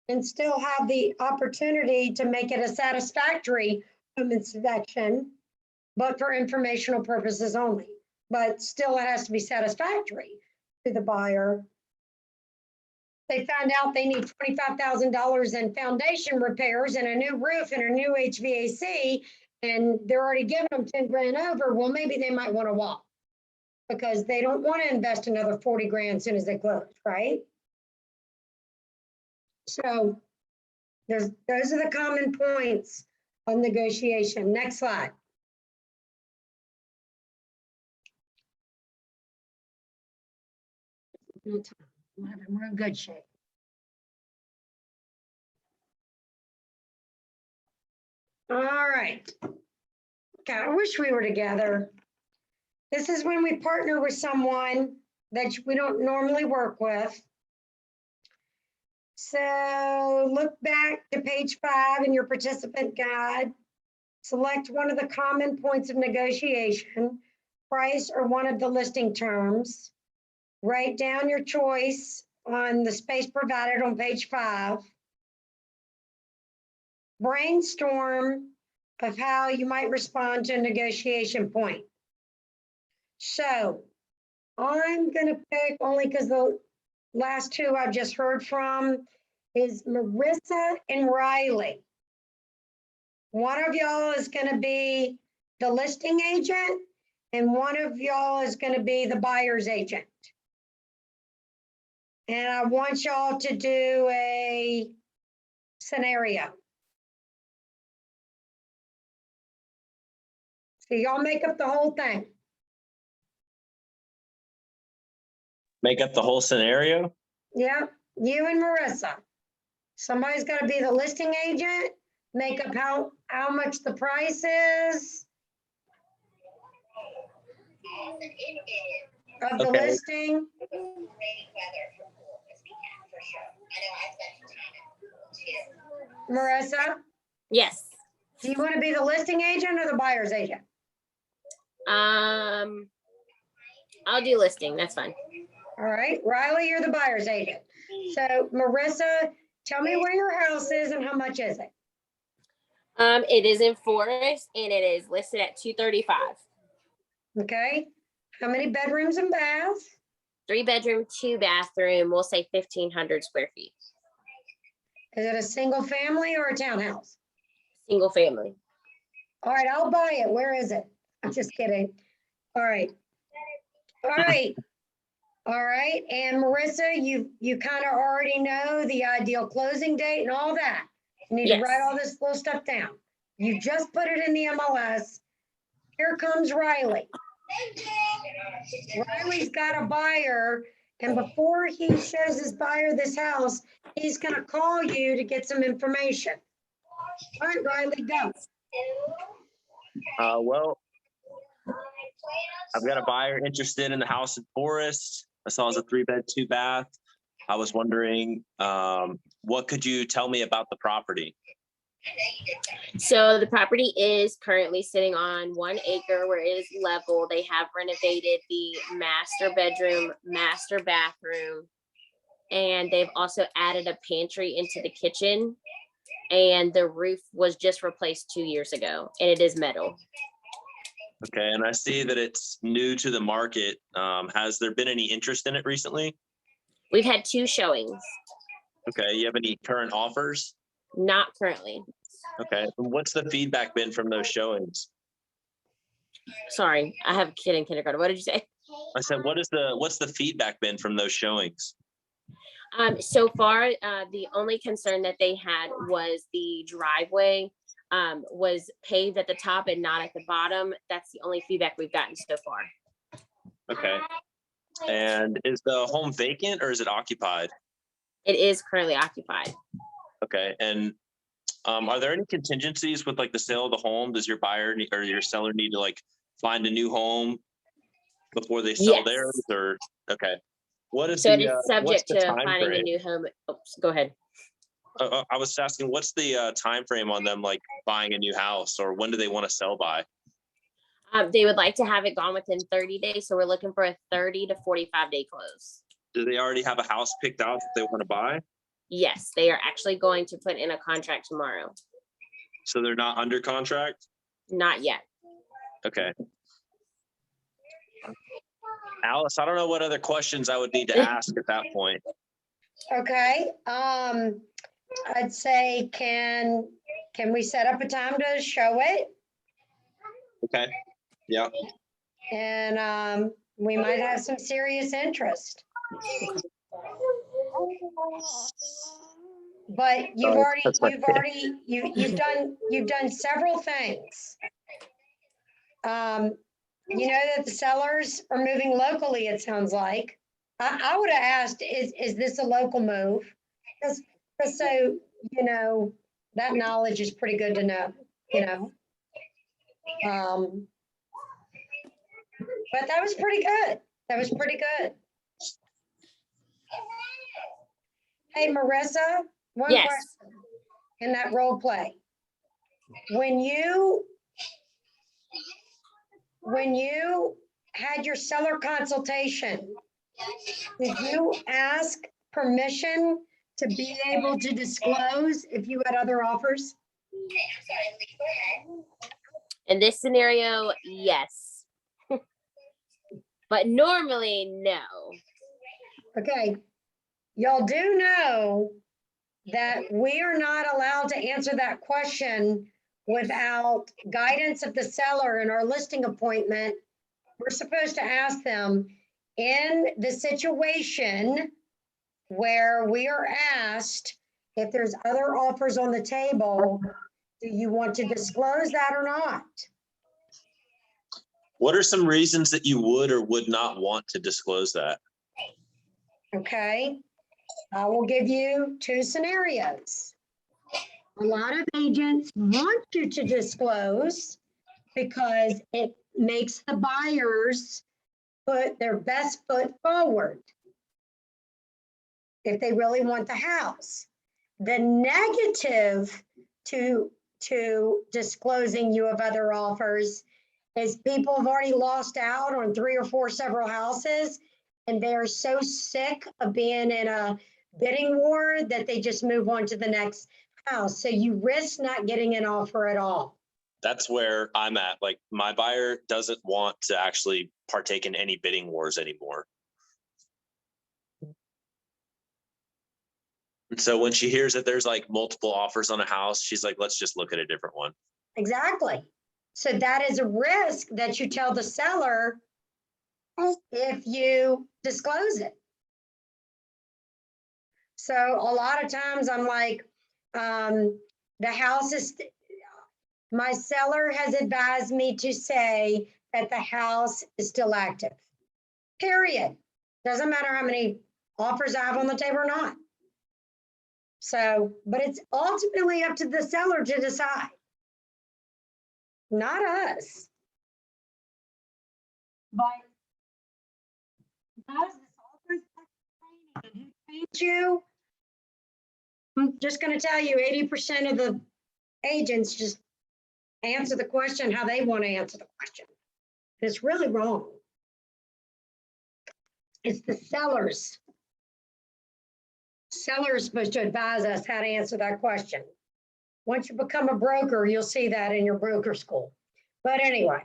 A: and still have the opportunity to make it a satisfactory home inspection, but for informational purposes only. But still, it has to be satisfactory to the buyer. They found out they need $25,000 in foundation repairs and a new roof and a new HVAC, and they're already giving them 10 grand over. Well, maybe they might want to walk because they don't want to invest another 40 grand as soon as they close, right? So those are the common points of negotiation. Next slide. We're in good shape. All right. God, I wish we were together. This is when we partner with someone that we don't normally work with. So look back to page 5 in your participant guide. Select one of the common points of negotiation, price or one of the listing terms. Write down your choice on the space provided on page 5. Brainstorm of how you might respond to a negotiation point. So I'm going to pick only because the last two I've just heard from is Marissa and Riley. One of y'all is going to be the listing agent and one of y'all is going to be the buyer's agent. And I want y'all to do a scenario. So y'all make up the whole thing.
B: Make up the whole scenario?
A: Yep, you and Marissa. Somebody's got to be the listing agent, make up how much the price is of the
B: Okay.
A: listing. Marissa,
E: Yes.
A: do you want to be the listing agent or the buyer's agent?
E: I'll do listing. That's fine.
A: All right, Riley, you're the buyer's agent. So Marissa, tell me where your house is and how much is it?
E: It is in Forest and it is listed at 235.
A: Okay, how many bedrooms and baths?
E: 3-bedroom, 2-bathroom. We'll say 1,500 square feet.
A: Is it a single family or a townhouse?
E: Single family.
A: All right, I'll buy it. Where is it? I'm just kidding. All right. All right. All right. And Marissa, you kind of already know the ideal closing date and all that. You need to
E: Yes.
A: write all this little stuff down. You just put it in the MLS. Here comes Riley. Riley's got a buyer, and before he shows his buyer this house, he's gonna call you to get some information. All right, Riley, go.
B: Well, I've got a buyer interested in the house in Forest. I saw it's a 3-bed, 2-bath. I was wondering, what could you tell me about the property?
E: So the property is currently sitting on 1 acre where it is level. They have renovated the master bedroom, master bathroom, and they've also added a pantry into the kitchen. And the roof was just replaced 2 years ago, and it is metal.
B: Okay, and I see that it's new to the market. Has there been any interest in it recently?
E: We've had 2 showings,
B: Okay, you have any current offers?
E: not currently.
B: Okay, and what's the feedback been from those showings?
E: Sorry, I have a kid in kindergarten. What did you say?
B: I said, what's the feedback been from those showings?
E: So far, the only concern that they had was the driveway was paved at the top and not at the bottom. That's the only feedback we've gotten so far.
B: Okay. And is the home vacant or is it occupied?
E: It is currently occupied.
B: Okay. And are there any contingencies with like the sale of the home? Does your buyer or your seller need to like find a new home before they sell
E: Yes.
B: theirs? Or okay, what is
E: So it
B: the
E: is
B: what's
E: subject
B: the
E: to
B: time
E: finding a
B: frame?
E: new home. Oops, go ahead.
B: I was asking, what's the time frame on them like buying a new house, or when do they want to sell by?
E: They would like to have it gone within 30 days. So we're looking for a 30 to 45 day close.
B: Do they already have a house picked out that they want to buy?
E: Yes, they are actually going to put in a contract tomorrow.
B: So they're not under contract?
E: Not yet.
B: Okay. Alice, I don't know what other questions I would need to ask at that point.
A: Okay, I'd say, can we set up a time to show it?
B: Okay. Yeah.
A: And, we might have some serious interest. But you've
B: Sorry,
A: already,
B: that's
A: you've done several things. You know that the sellers are moving locally, it sounds like. I would have asked, is this a local move? Because so, you know, that knowledge is pretty good to know, you know? But that was pretty good. That was pretty good. Hey, Marissa, one
E: Yes.
A: question in that role play. When you had your seller consultation, did you ask permission to be able to disclose if you had other offers?
E: In this scenario, yes. But normally, no.
A: Okay, y'all do know that we are not allowed to answer that question without guidance of the seller in our listing appointment. We're supposed to ask them, in the situation where we are asked if there's other offers on the table, do you want to disclose that or not?
B: What are some reasons that you would or would not want to disclose that?
A: Okay, I will give you two scenarios. A lot of agents want you to disclose because it makes the buyers put their best foot forward if they really want the house. The negative to disclosing you of other offers is people have already lost out on 3 or 4 several houses, and they're so sick of being in a bidding war that they just move on to the next house. So you risk not getting an offer at all.
B: That's where I'm at. Like, my buyer doesn't want to actually partake in any bidding wars anymore. And so when she hears that there's like multiple offers on a house, she's like, let's just look at a different one.
A: Exactly. So that is a risk that you tell the seller if you disclose it. So a lot of times I'm like, the house is, my seller has advised me to say that the house is still active. Period. Doesn't matter how many offers I have on the table or not. So, but it's ultimately up to the seller to decide, not us. But does this offer and who paid you? I'm just going to tell you, 80% of the agents just answer the question how they want to answer the question. It's really wrong. It's the sellers. Seller is supposed to advise us how to answer that question. Once you become a broker, you'll see that in your broker school. But anyway,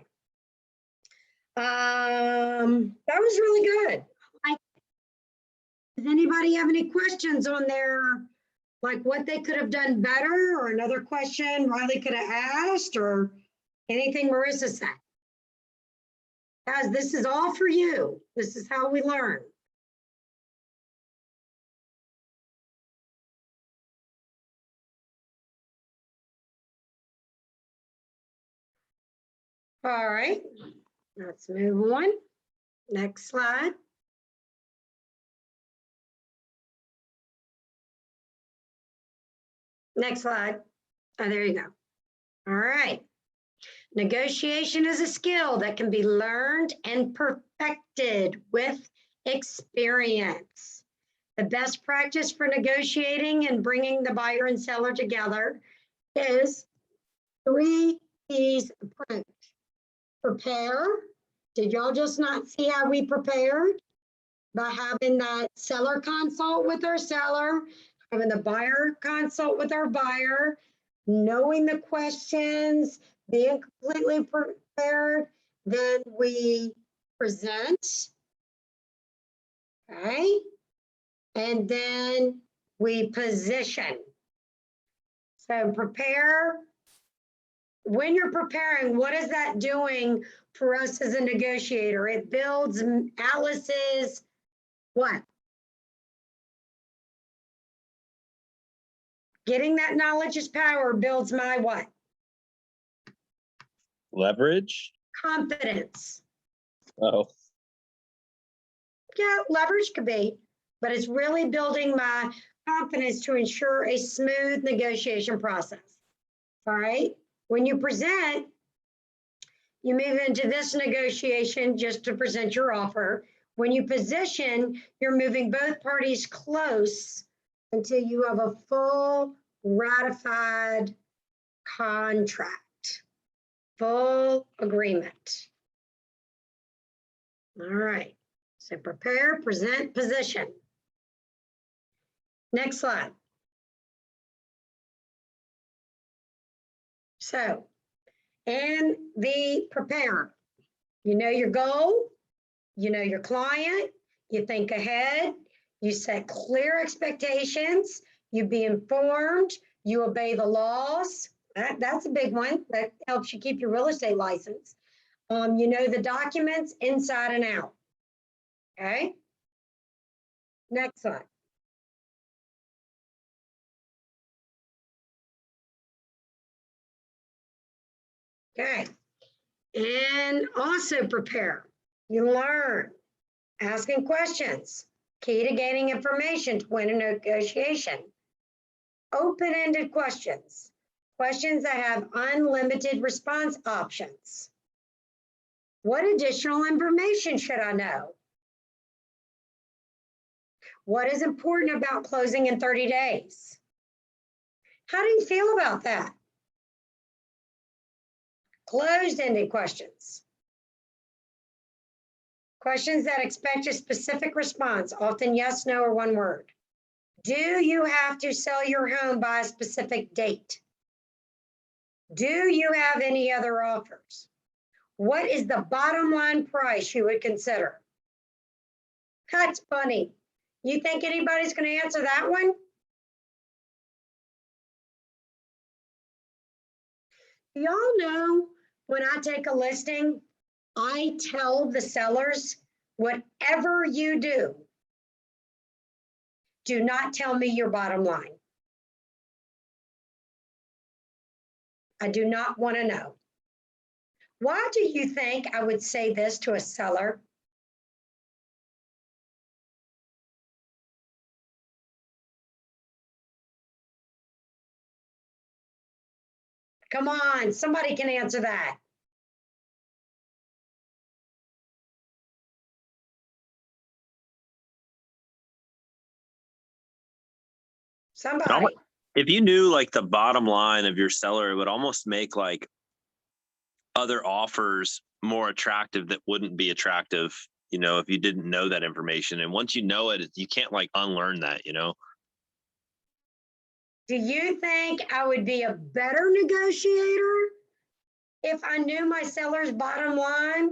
A: that was really good. Does anybody have any questions on their, like what they could have done better, or another question Riley could have asked, or anything Marissa said? Guys, this is all for you. This is how we learn. All right, let's move on. Next slide. Next slide. Oh, there you go. All right. Negotiation is a skill that can be learned and perfected with experience. The best practice for negotiating and bringing the buyer and seller together is 3 P's approach. Prepare. Did y'all just not see how we prepared? By having that seller consult with our seller, having the buyer consult with our buyer, knowing the questions, being completely prepared. Then we present. Okay. And then we position. So prepare. When you're preparing, what is that doing for us as a negotiator? It builds Alice's what? Getting that knowledge is power builds my what?
B: Leverage?
A: Confidence.
B: Oh,
A: Yeah, leverage could be, but it's really building my confidence to ensure a smooth negotiation process. All right. When you present, you move into this negotiation just to present your offer. When you position, you're moving both parties close until you have a full ratified contract, full agreement. All right. So prepare, present, position. Next slide. So, and the prepare. You know your goal, you know your client, you think ahead, you set clear expectations, you be informed, you obey the laws. That's a big one that helps you keep your real estate license. You know the documents inside and out. Okay. Next slide. Okay. And also prepare. You learn, asking questions, key to gaining information to win a negotiation. Open-ended questions, questions that have unlimited response options. What additional information should I know? What is important about closing in 30 days? How do you feel about that? Closed-ended questions. Questions that expect a specific response, often yes, no, or one word. Do you have to sell your home by a specific date? Do you have any other offers? What is the bottom line price you would consider? That's funny. You think anybody's going to answer that one? Y'all know when I take a listing, I tell the sellers, whatever you do not tell me your bottom line. I do not want to know. Why do you think I would say this to a seller? Come on, somebody can answer that. Somebody.
F: If you knew like the bottom line of your seller, it would almost make like other offers more attractive that wouldn't be attractive, you know, if you didn't know that information. And once you know it, you can't like unlearn that, you know?
A: Do you think I would be a better negotiator if I knew my seller's bottom line,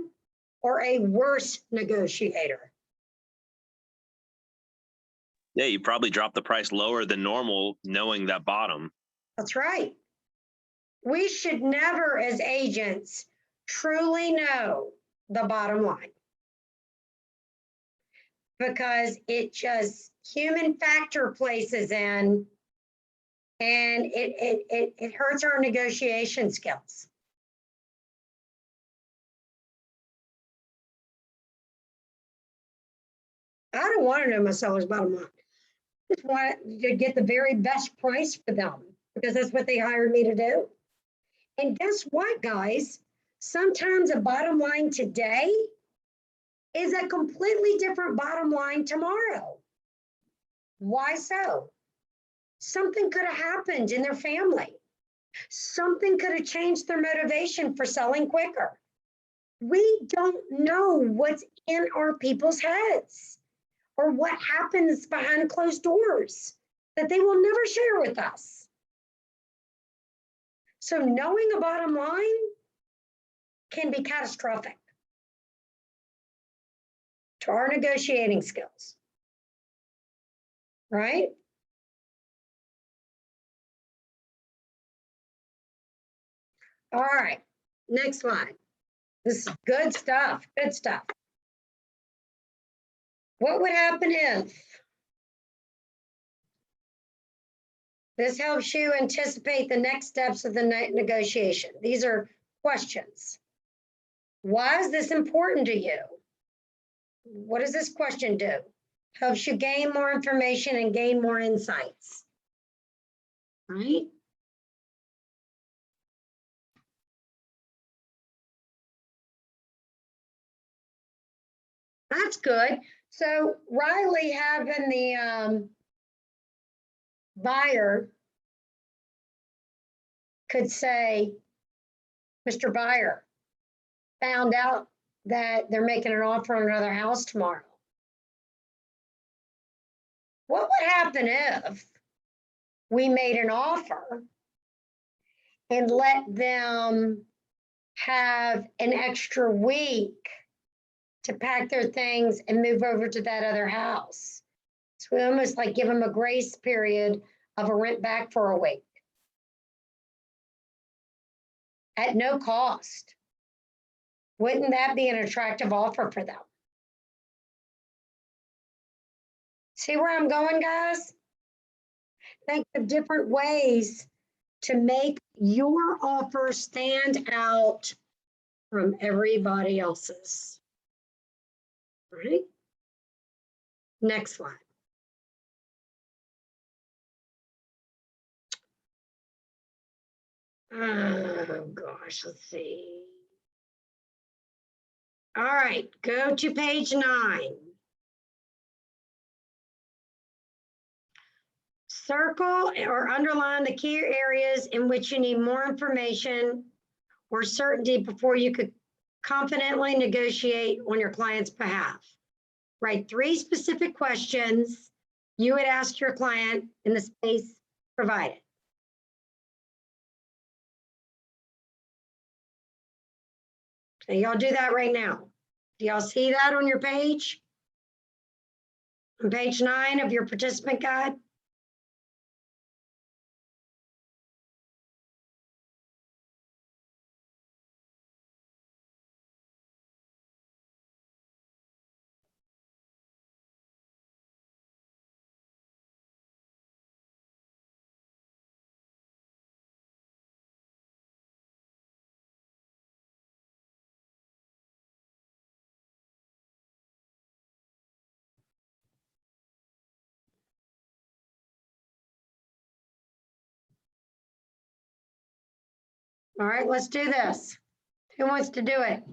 A: or a worse negotiator?
F: Yeah, you probably drop the price lower than normal knowing that bottom.
A: That's right. We should never, as agents, truly know the bottom line, because it just human factor places in, and it hurts our negotiation skills. I don't want to know my seller's bottom line. I just want to get the very best price for them because that's what they hired me to do. And guess what, guys? Sometimes a bottom line today is a completely different bottom line tomorrow. Why so? Something could have happened in their family. Something could have changed their motivation for selling quicker. We don't know what's in our people's heads or what happens behind closed doors that they will never share with us. So knowing a bottom line can be catastrophic to our negotiating skills, right? All right, next slide. This is good stuff, good stuff. What would happen if? This helps you anticipate the next steps of the negotiation. These are questions. Why is this important to you? What does this question do? Helps you gain more information and gain more insights, right? That's good. So Riley having the buyer could say, Mr. Buyer, found out that they're making an offer on another house tomorrow. What would happen if we made an offer and let them have an extra week to pack their things and move over to that other house? So we almost like give them a grace period of a rent back for a week at no cost. Wouldn't that be an attractive offer for them? See where I'm going, guys? Think of different ways to make your offer stand out from everybody else's. Right? Next slide. Oh gosh, let's see. All right, go to page 9. Circle or underline the key areas in which you need more information or certainty before you could confidently negotiate on your client's behalf. Write 3 specific questions you would ask your client in the space provided. So y'all do that right now. Do y'all see that on your page? On page 9 of your participant guide? All right, let's do this. Who wants to do it?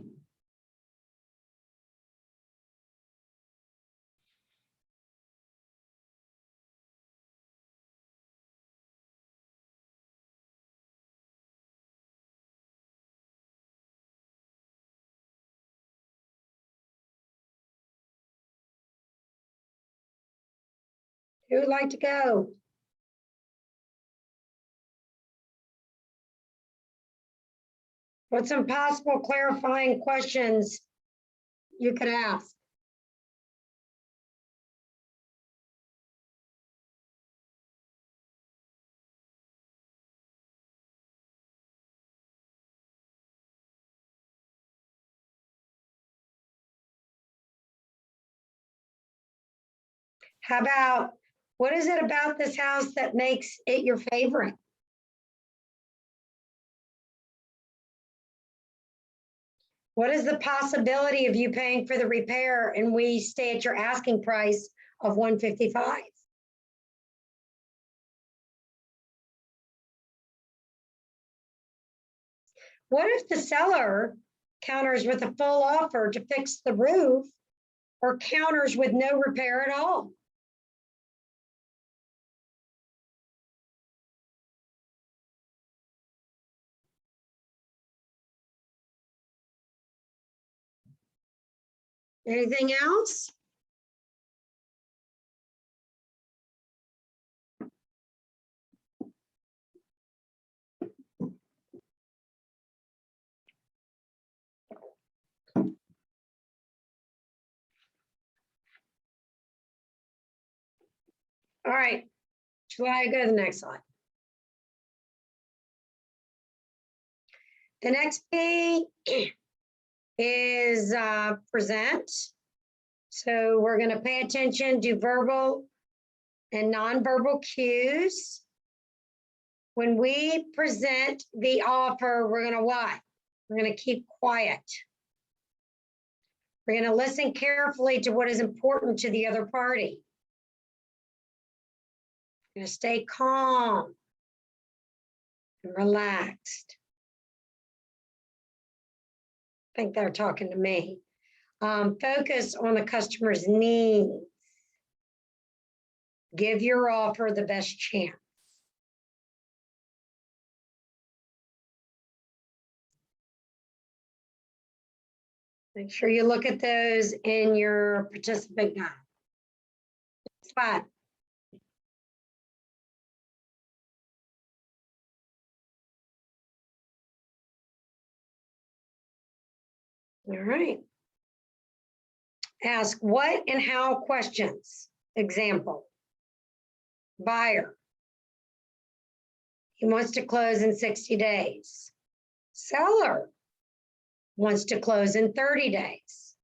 A: Who would like to go? What's some possible clarifying questions you could ask? How about, what is it about this house that makes it your favorite? What is the possibility of you paying for the repair and we stay at your asking price of 155? What if the seller counters with a full offer to fix the roof or counters with no repair at all? Anything else? All right, shall I go to the next slide? The next P is present. So we're going to pay attention to verbal and nonverbal cues. When we present the offer, we're going to what? We're going to keep quiet. We're going to listen carefully to what is important to the other party. We're going to stay calm and relaxed. I think they're talking to me. Focus on the customer's needs. Give your offer the best chance. Make sure you look at those in your participant guide. Slide. All right. Ask what and how questions. Example. Buyer. He wants to close in 60 days. Seller wants to close in 30 days.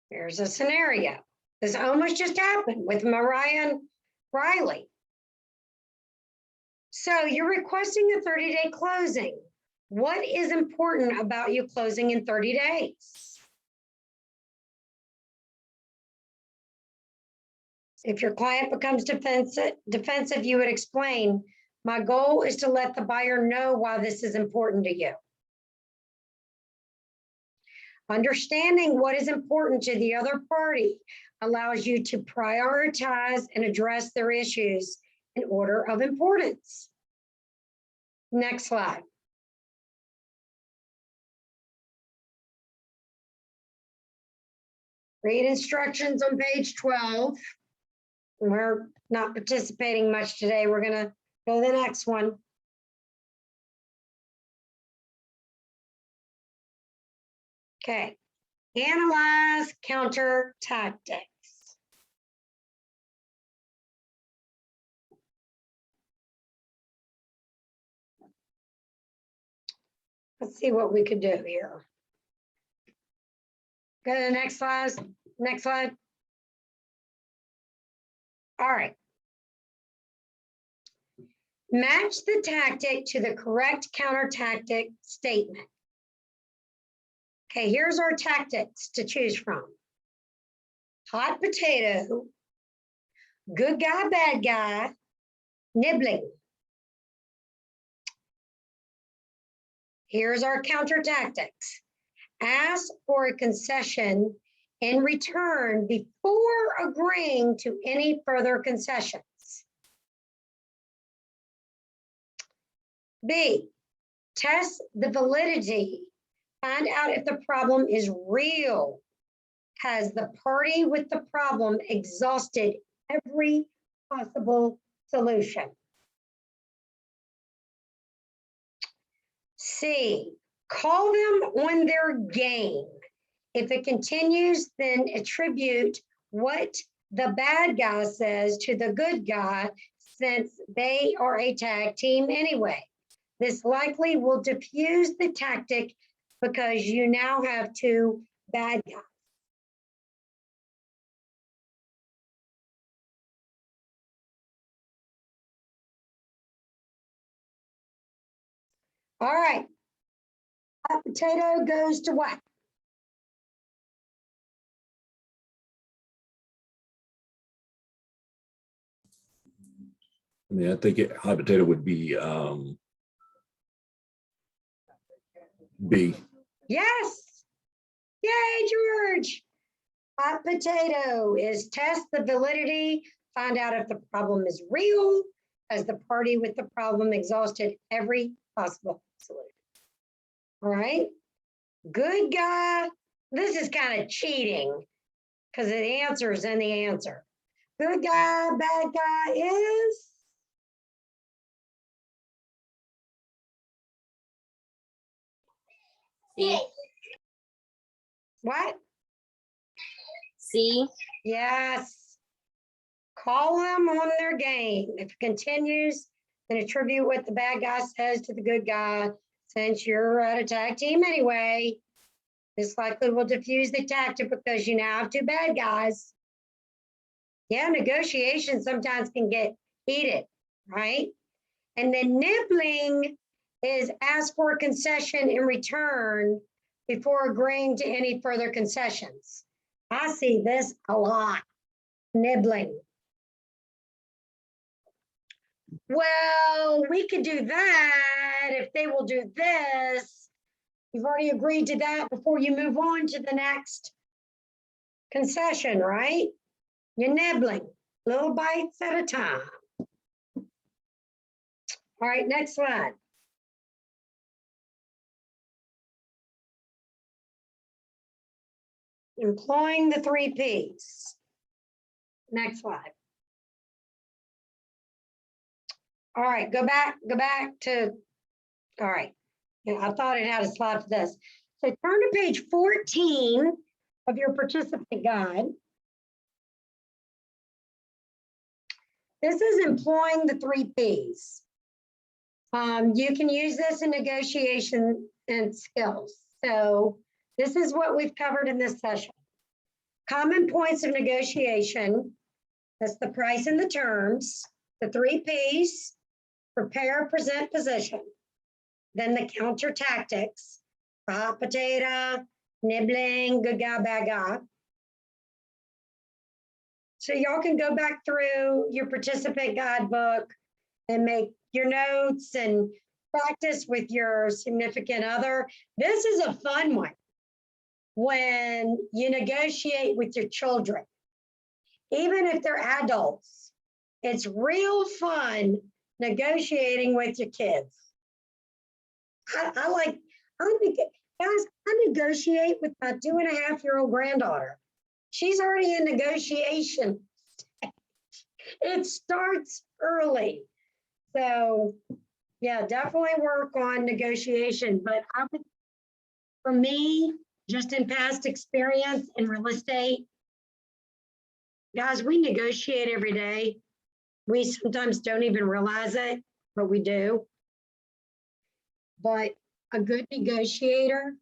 A: Here's a scenario. This almost just happened with Mariah and Riley. So you're requesting a 30-day closing. What is important about you closing in 30 days? If your client becomes defensive, you would explain, my goal is to let the buyer know why this is important to you. Understanding what is important to the other party allows you to prioritize and address their issues in order of importance. Next slide. Read instructions on page 12. We're not participating much today. We're going to go to the next one. Okay. Analyze counter tactics. Let's see what we could do here. Go to the next slide. Next slide. All right. Match the tactic to the correct counter tactic statement. Okay, here's our tactics to choose from. Hot potato, good guy, bad guy, nibbling. Here's our counter tactics. Ask for a concession in return before agreeing to any further concessions. B, test the validity. Find out if the problem is real. Has the party with the problem exhausted every possible solution? C, call them on their game. If it continues, then attribute what the bad guy says to the good guy, since they are a tag team anyway. This likely will diffuse the tactic because you now have two bad guys. All right. Hot potato goes to what?
G: I mean, I think hot potato would be B.
A: Yes. Yay, George. Hot potato is test the validity, find out if the problem is real, as the party with the problem exhausted every possible solution. All right. Good guy. This is kind of cheating because the answer is in the answer. Good guy, bad guy is.
E: C.
A: What?
E: C.
A: Yes. Call them on their game. If it continues, then attribute what the bad guy says to the good guy. Since you're at a tag team anyway, this likely will diffuse the tactic because you now have two bad guys. Yeah, negotiations sometimes can get heated, right? And then nibbling is ask for a concession in return before agreeing to any further concessions. I see this a lot, nibbling. Well, we could do that if they will do this. You've already agreed to that before you move on to the next concession, right? You're nibbling, little bites at a time. All right, next slide. Employing the 3 Ps. Next slide. All right, go back to, all right. Yeah, I thought it had a slide for this. So turn to page 14 of your participant guide. This is employing the 3 Ps. You can use this in negotiation and skills. So this is what we've covered in this session. Common points of negotiation. That's the price and the terms. The 3 Ps, prepare, present, position. Then the counter tactics, hot potato, nibbling, good guy, bad guy. So y'all can go back through your participant guidebook and make your notes and practice with your significant other. This is a fun one when you negotiate with your children, even if they're adults. It's real fun negotiating with your kids. I negotiate with my 2.5-year-old granddaughter. She's already in negotiation. It starts early. So yeah, definitely work on negotiation. But for me, just in past experience in real estate, guys, we negotiate every day. We sometimes don't even realize it, but we do. But a good negotiator,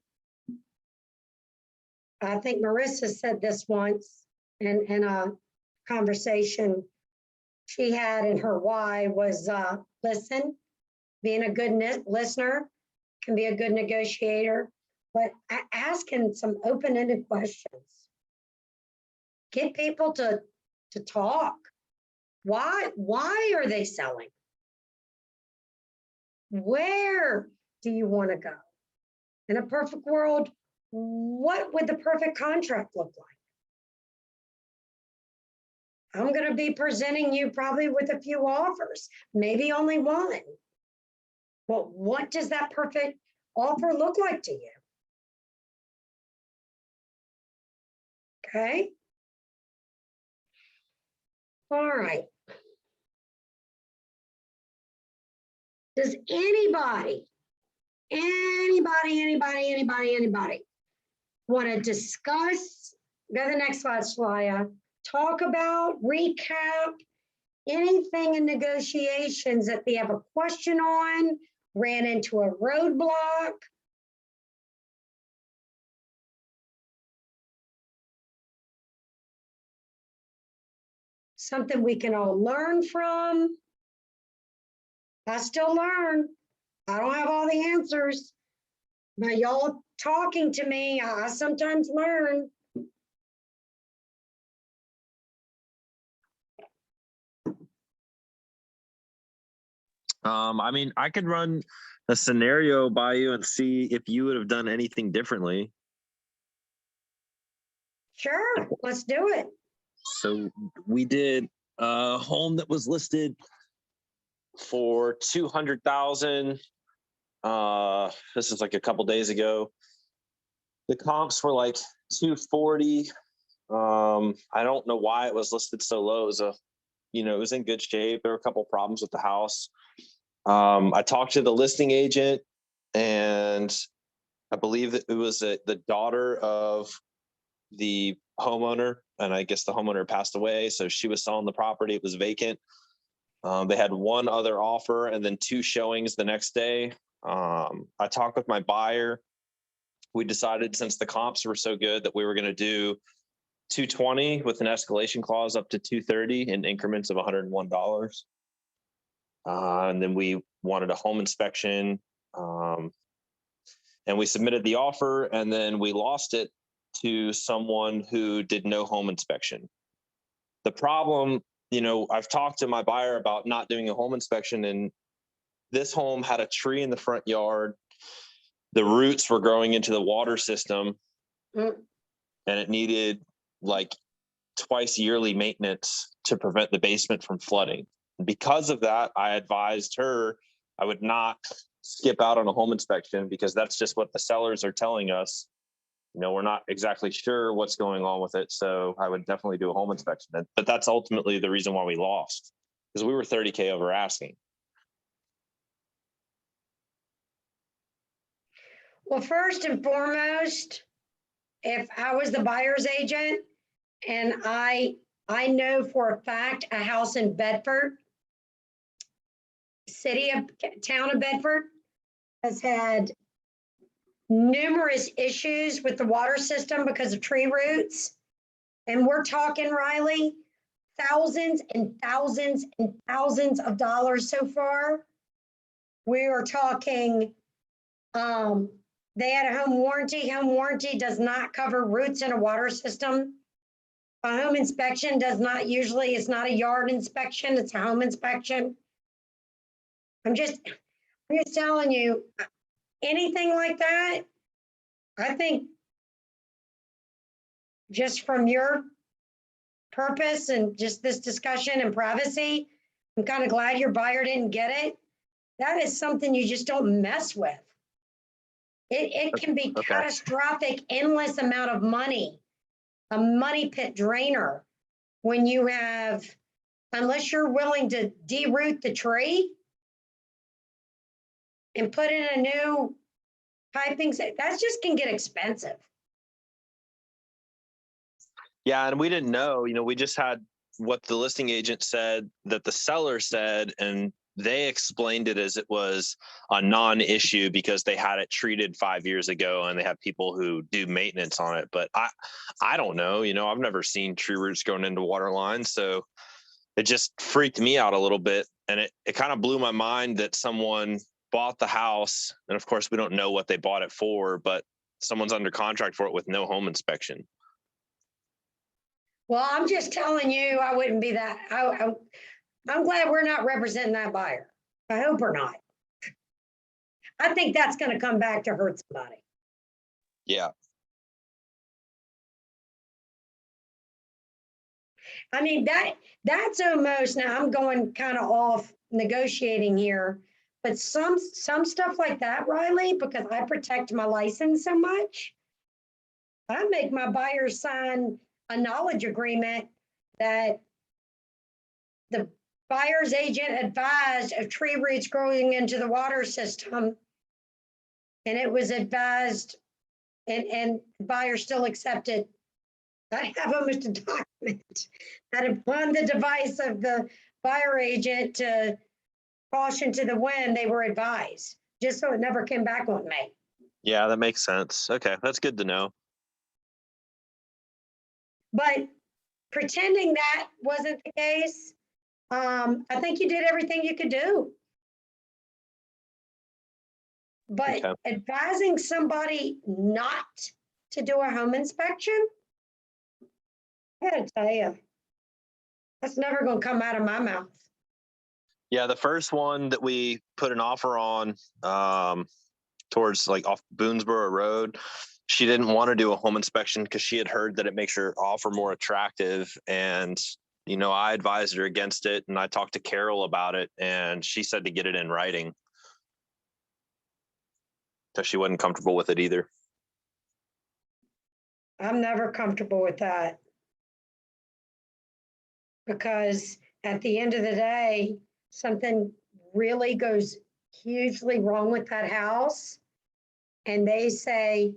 A: I think Marissa said this once in a conversation she had in her why was listen. Being a good listener can be a good negotiator, but asking some open-ended questions. Get people to talk. Why are they selling? Where do you want to go? In a perfect world, what would the perfect contract look like? I'm going to be presenting you probably with a few offers, maybe only one. But what does that perfect offer look like to you? Okay. All right. Does anybody want to discuss, go to the next slide, Shalaya, talk about, recap anything in negotiations that they have a question on, ran into a roadblock? Something we can all learn from. I still learn. I don't have all the answers, By y'all talking to me, I sometimes learn.
F: I mean, I could run a scenario by you and see if you would have done anything differently.
A: Sure, let's do it.
F: So we did a home that was listed for 200,000. This is like a couple days ago. The comps were like 240. I don't know why it was listed so low. It was it was in good shape. There were a couple problems with the house. I talked to the listing agent, and I believe that it was the daughter of the homeowner, and I guess the homeowner passed away, so she was selling the property. It was vacant. They had one other offer and then 2 showings the next day. I talked with my buyer. We decided, since the comps were so good, that we were going to do 220 with an escalation clause up to 230 in increments of $101. And then we wanted a home inspection. And we submitted the offer, and then we lost it to someone who did no home inspection. The problem, I've talked to my buyer about not doing a home inspection, and this home had a tree in the front yard. The roots were growing into the water system, and it needed like twice yearly maintenance to prevent the basement from flooding. And because of that, I advised her I would not skip out on a home inspection, because that's just what the sellers are telling us. We're not exactly sure what's going on with it. So I would definitely do a home inspection. But that's ultimately the reason why we lost, because we were 30K over asking.
A: Well, first and foremost, if I was the buyer's agent and I know for a fact a house in Bedford, town of Bedford, has had numerous issues with the water system because of tree roots. And we're talking, Riley, thousands and thousands and thousands of dollars so far. We are talking, they had a home warranty. Home warranty does not cover roots in a water system. A home inspection does not usually, it's not a yard inspection, it's a home inspection. I'm just telling you, anything like that, I think just from your purpose and just this discussion and privacy, I'm kind of glad your buyer didn't get it. That is something you just don't mess with. It can be
F: Okay.
A: catastrophic, endless amount of money, a money pit drainer when you have, unless you're willing to deroot the tree and put in a new piping, that just can get expensive.
F: Yeah, and we didn't know, we just had what the listing agent said that the seller said, and they explained it as it was a non-issue because they had it treated 5 years ago and they have people who do maintenance on it. But I don't know, I've never seen tree roots going into water lines. So it just freaked me out a little bit. And it kind of blew my mind that someone bought the house. And of course, we don't know what they bought it for, but someone's under contract for it with no home inspection.
A: Well, I'm just telling you, I wouldn't be that. I'm glad we're not representing that buyer. I hope we're not. I think that's going to come back to hurt somebody.
F: Yeah.
A: I mean, that's almost, now I'm going kind of off negotiating here, but some stuff like that, Riley, because I protect my license so much, I make my buyers sign a knowledge agreement that the buyer's agent advised of tree roots growing into the water system. And it was advised, and the buyer still accepted. I have almost a document that upon the device of the buyer agent to caution to the wind, they were advised, just so it never came back on me.
F: Yeah, that makes sense. Okay, that's good to know.
A: But pretending that wasn't the case, I think you did everything you could do. But
F: Okay.
A: advising somebody not to do a home inspection, I gotta tell you, that's never gonna come out of my mouth.
F: Yeah, the first one that we put an offer on, towards like off Boonesboro Road, she didn't want to do a home inspection because she had heard that it makes her offer more attractive. And, you know, I advised her against it, and I talked to Carol about it, and she said to get it in writing. So she wasn't comfortable with it either.
A: I'm never comfortable with that. Because at the end of the day, something really goes hugely wrong with that house. And they say,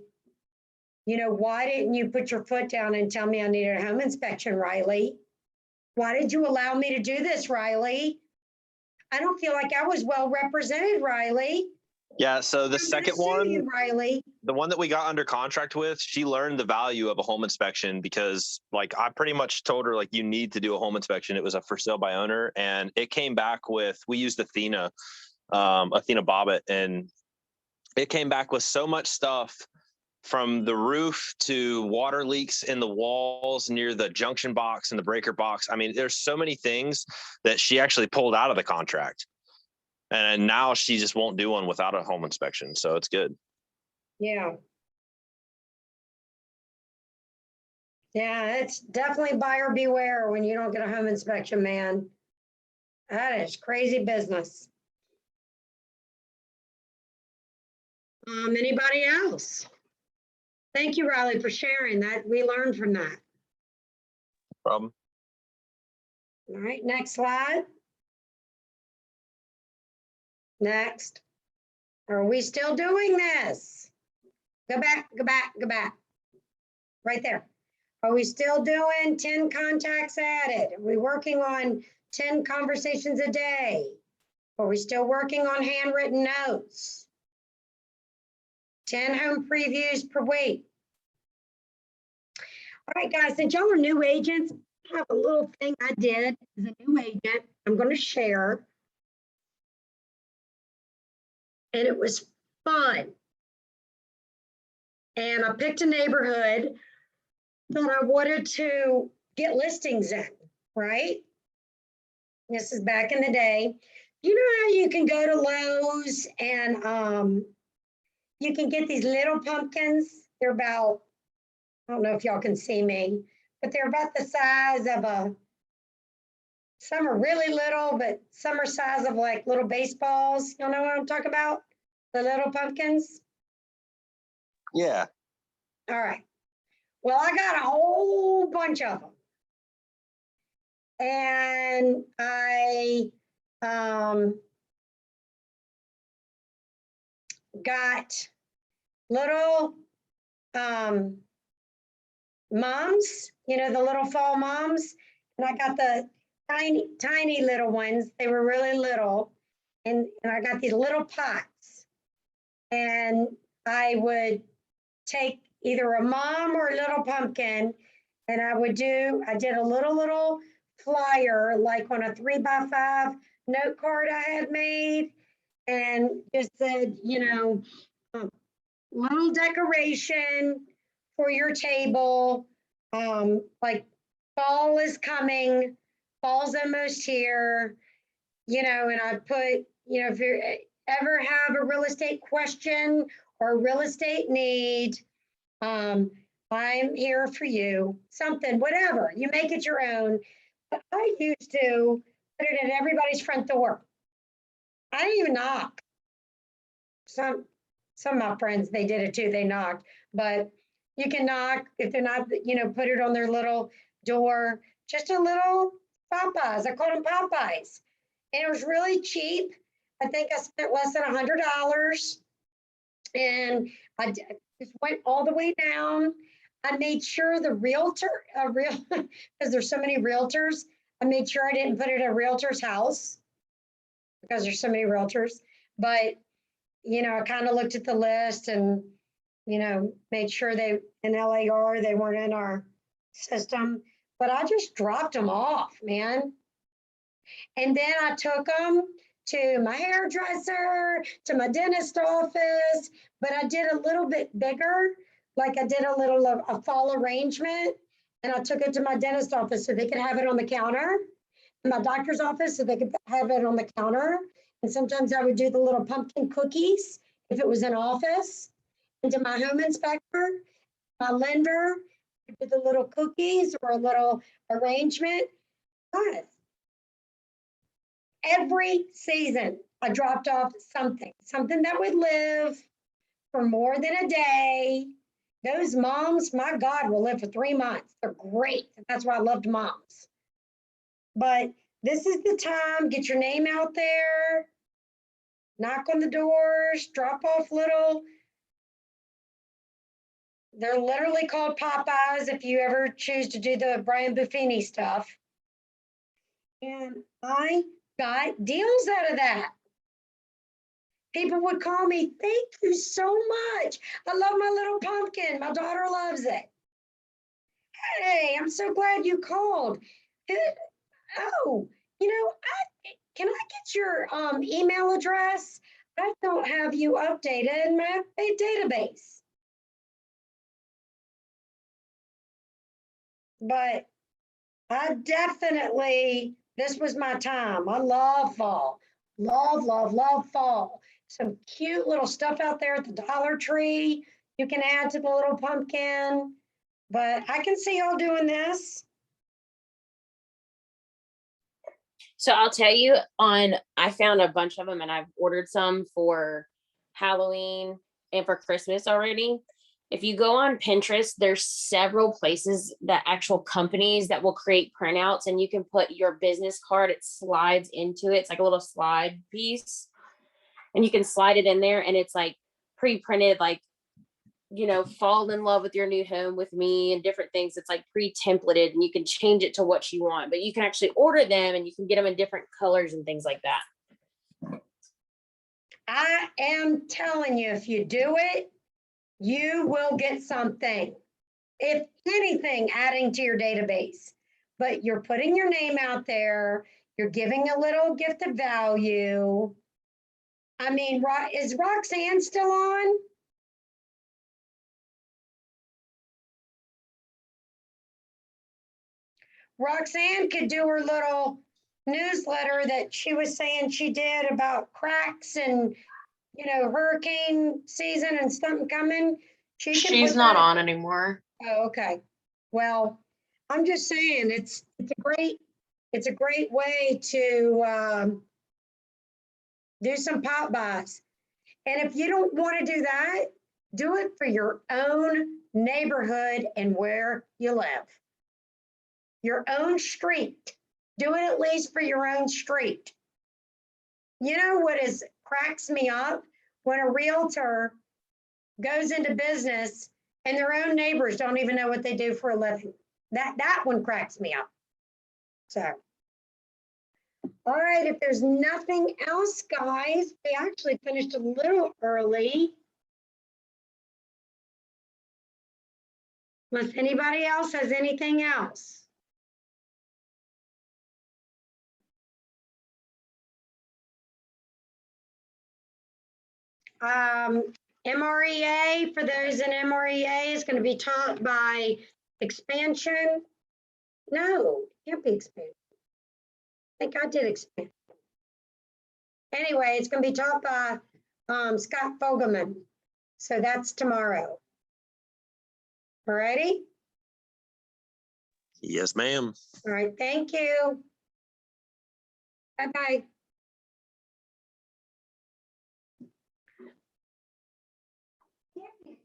A: you know, why didn't you put your foot down and tell me I needed a home inspection, Riley? Why did you allow me to do this, Riley? I don't feel like I was well represented, Riley.
F: Yeah. So the
A: I'm gonna
F: second
A: sue you,
F: one,
A: Riley.
F: the one that we got under contract with, she learned the value of a home inspection because like I pretty much told her like you need to do a home inspection. It was a for sale by owner, and it came back with, we used Athena Bobbitt, and it came back with so much stuff from the roof to water leaks in the walls near the junction box and the breaker box. I mean, there's so many things that she actually pulled out of the contract. And now she just won't do one without a home inspection. So it's good.
A: Yeah. Yeah, it's definitely buyer beware when you don't get a home inspection, man. That is crazy business. Anybody else? Thank you, Riley, for sharing that. We learned from that.
F: Problem.
A: All right, next slide. Next. Are we still doing this? Go back, go back, go back. Right there. Are we still doing 10 contacts added? Are we working on 10 conversations a day? Are we still working on handwritten notes? 10 home previews per week. All right, guys, since y'all are new agents, I have a little thing I did as a new agent I'm going to share. And it was fun. And I picked a neighborhood that I wanted to get listings in, right? This is back in the day. You know how you can go to Lowe's and you can get these little pumpkins? They're about, I don't know if y'all can see me, but they're about the size of some are really little, but some are size of like little baseballs. Y'all know what I'm talking about? The little pumpkins?
F: Yeah.
A: All right. Well, I got a whole bunch of them. And I got little mums, you know, the little fall mums. And I got the tiny, tiny little ones. They were really little. And I got these little pots. And I would take either a mom or a little pumpkin, and I did a little flyer, like on a 3x5 note card I had made, and just said, you know, little decoration for your table, like fall is coming, fall's almost here, you know, and I put, you know, if you ever have a real estate question or a real estate need, I'm here for you, something, whatever, you make it your own. But I used to put it at everybody's front door. I didn't even knock. Some of my friends, they did it too, they knocked, but you can knock if they're not, you know, put it on their little door, just a little Popeyes, I called them Popeyes. And it was really cheap. I think I spent less than $100. And I just went all the way down. I made sure the realtor, because there's so many realtors, I made sure I didn't put it at a realtor's house because there's so many realtors. But, you know, I kind of looked at the list and, you know, made sure they, in LAR, they weren't in our system. But I just dropped them off, man. And then I took them to my hairdresser, to my dentist office, but I did a little bit bigger. Like I did a little of a fall arrangement and I took it to my dentist office so they could have it on the counter. My doctor's office so they could have it on the counter. And sometimes I would do the little pumpkin cookies if it was an office. And to my home inspector, my lender, I did the little cookies or a little arrangement. But every season, I dropped off something that would live for more than a day. Those moms, my God, will live for 3 months. They're great. That's why I loved moms. But this is the time, get your name out there, knock on the doors, drop off little. They're literally called Popeyes if you ever choose to do the Brian Buffini stuff. And I got deals out of that. People would call me, thank you so much. I love my little pumpkin. My daughter loves it. Hey, I'm so glad you called. Oh, can I get your email address? I don't have you updated in my database. But I definitely, this was my time. I love fall. Love fall. Some cute little stuff out there at the Dollar Tree. You can add to the little pumpkin. But I can see y'all doing this.
E: So I'll tell you I found a bunch of them and I've ordered some for Halloween and for Christmas already. If you go on Pinterest, there's several places that actual companies that will create printouts and you can put your business card, it slides into it. It's like a little slide piece and you can slide it in there and it's like pre-printed, like, fall in love with your new home with me and different things. It's like pre-templated and you can change it to what you want, but you can actually order them and you can get them in different colors and things like that.
A: I am telling you, if you do it, you will get something. If anything, adding to your database. But you're putting your name out there. You're giving a little gift of value. I mean, is Roxanne still on? Roxanne could do her little newsletter that she was saying she did about cracks and, hurricane season and something coming.
D: She's not on anymore.
A: Oh, okay. Well, I'm just saying it's a great way to do some pop buys. And if you don't want to do that, do it for your own neighborhood and where you live. Your own street. Do it at least for your own street. You know what cracks me up? When a realtor goes into business and their own neighbors don't even know what they do for a living. That one cracks me up. So, all right, if there's nothing else, guys, we actually finished a little early. Unless anybody else has anything else. MREA, for those in MREA, is going to be taught by expansion. No, it can't be expansion. I think I did expansion. Anyway, it's going to be taught by Scott Fogelman. So that's tomorrow. All righty.
F: Yes, ma'am.
A: All right. Thank you. Bye-bye.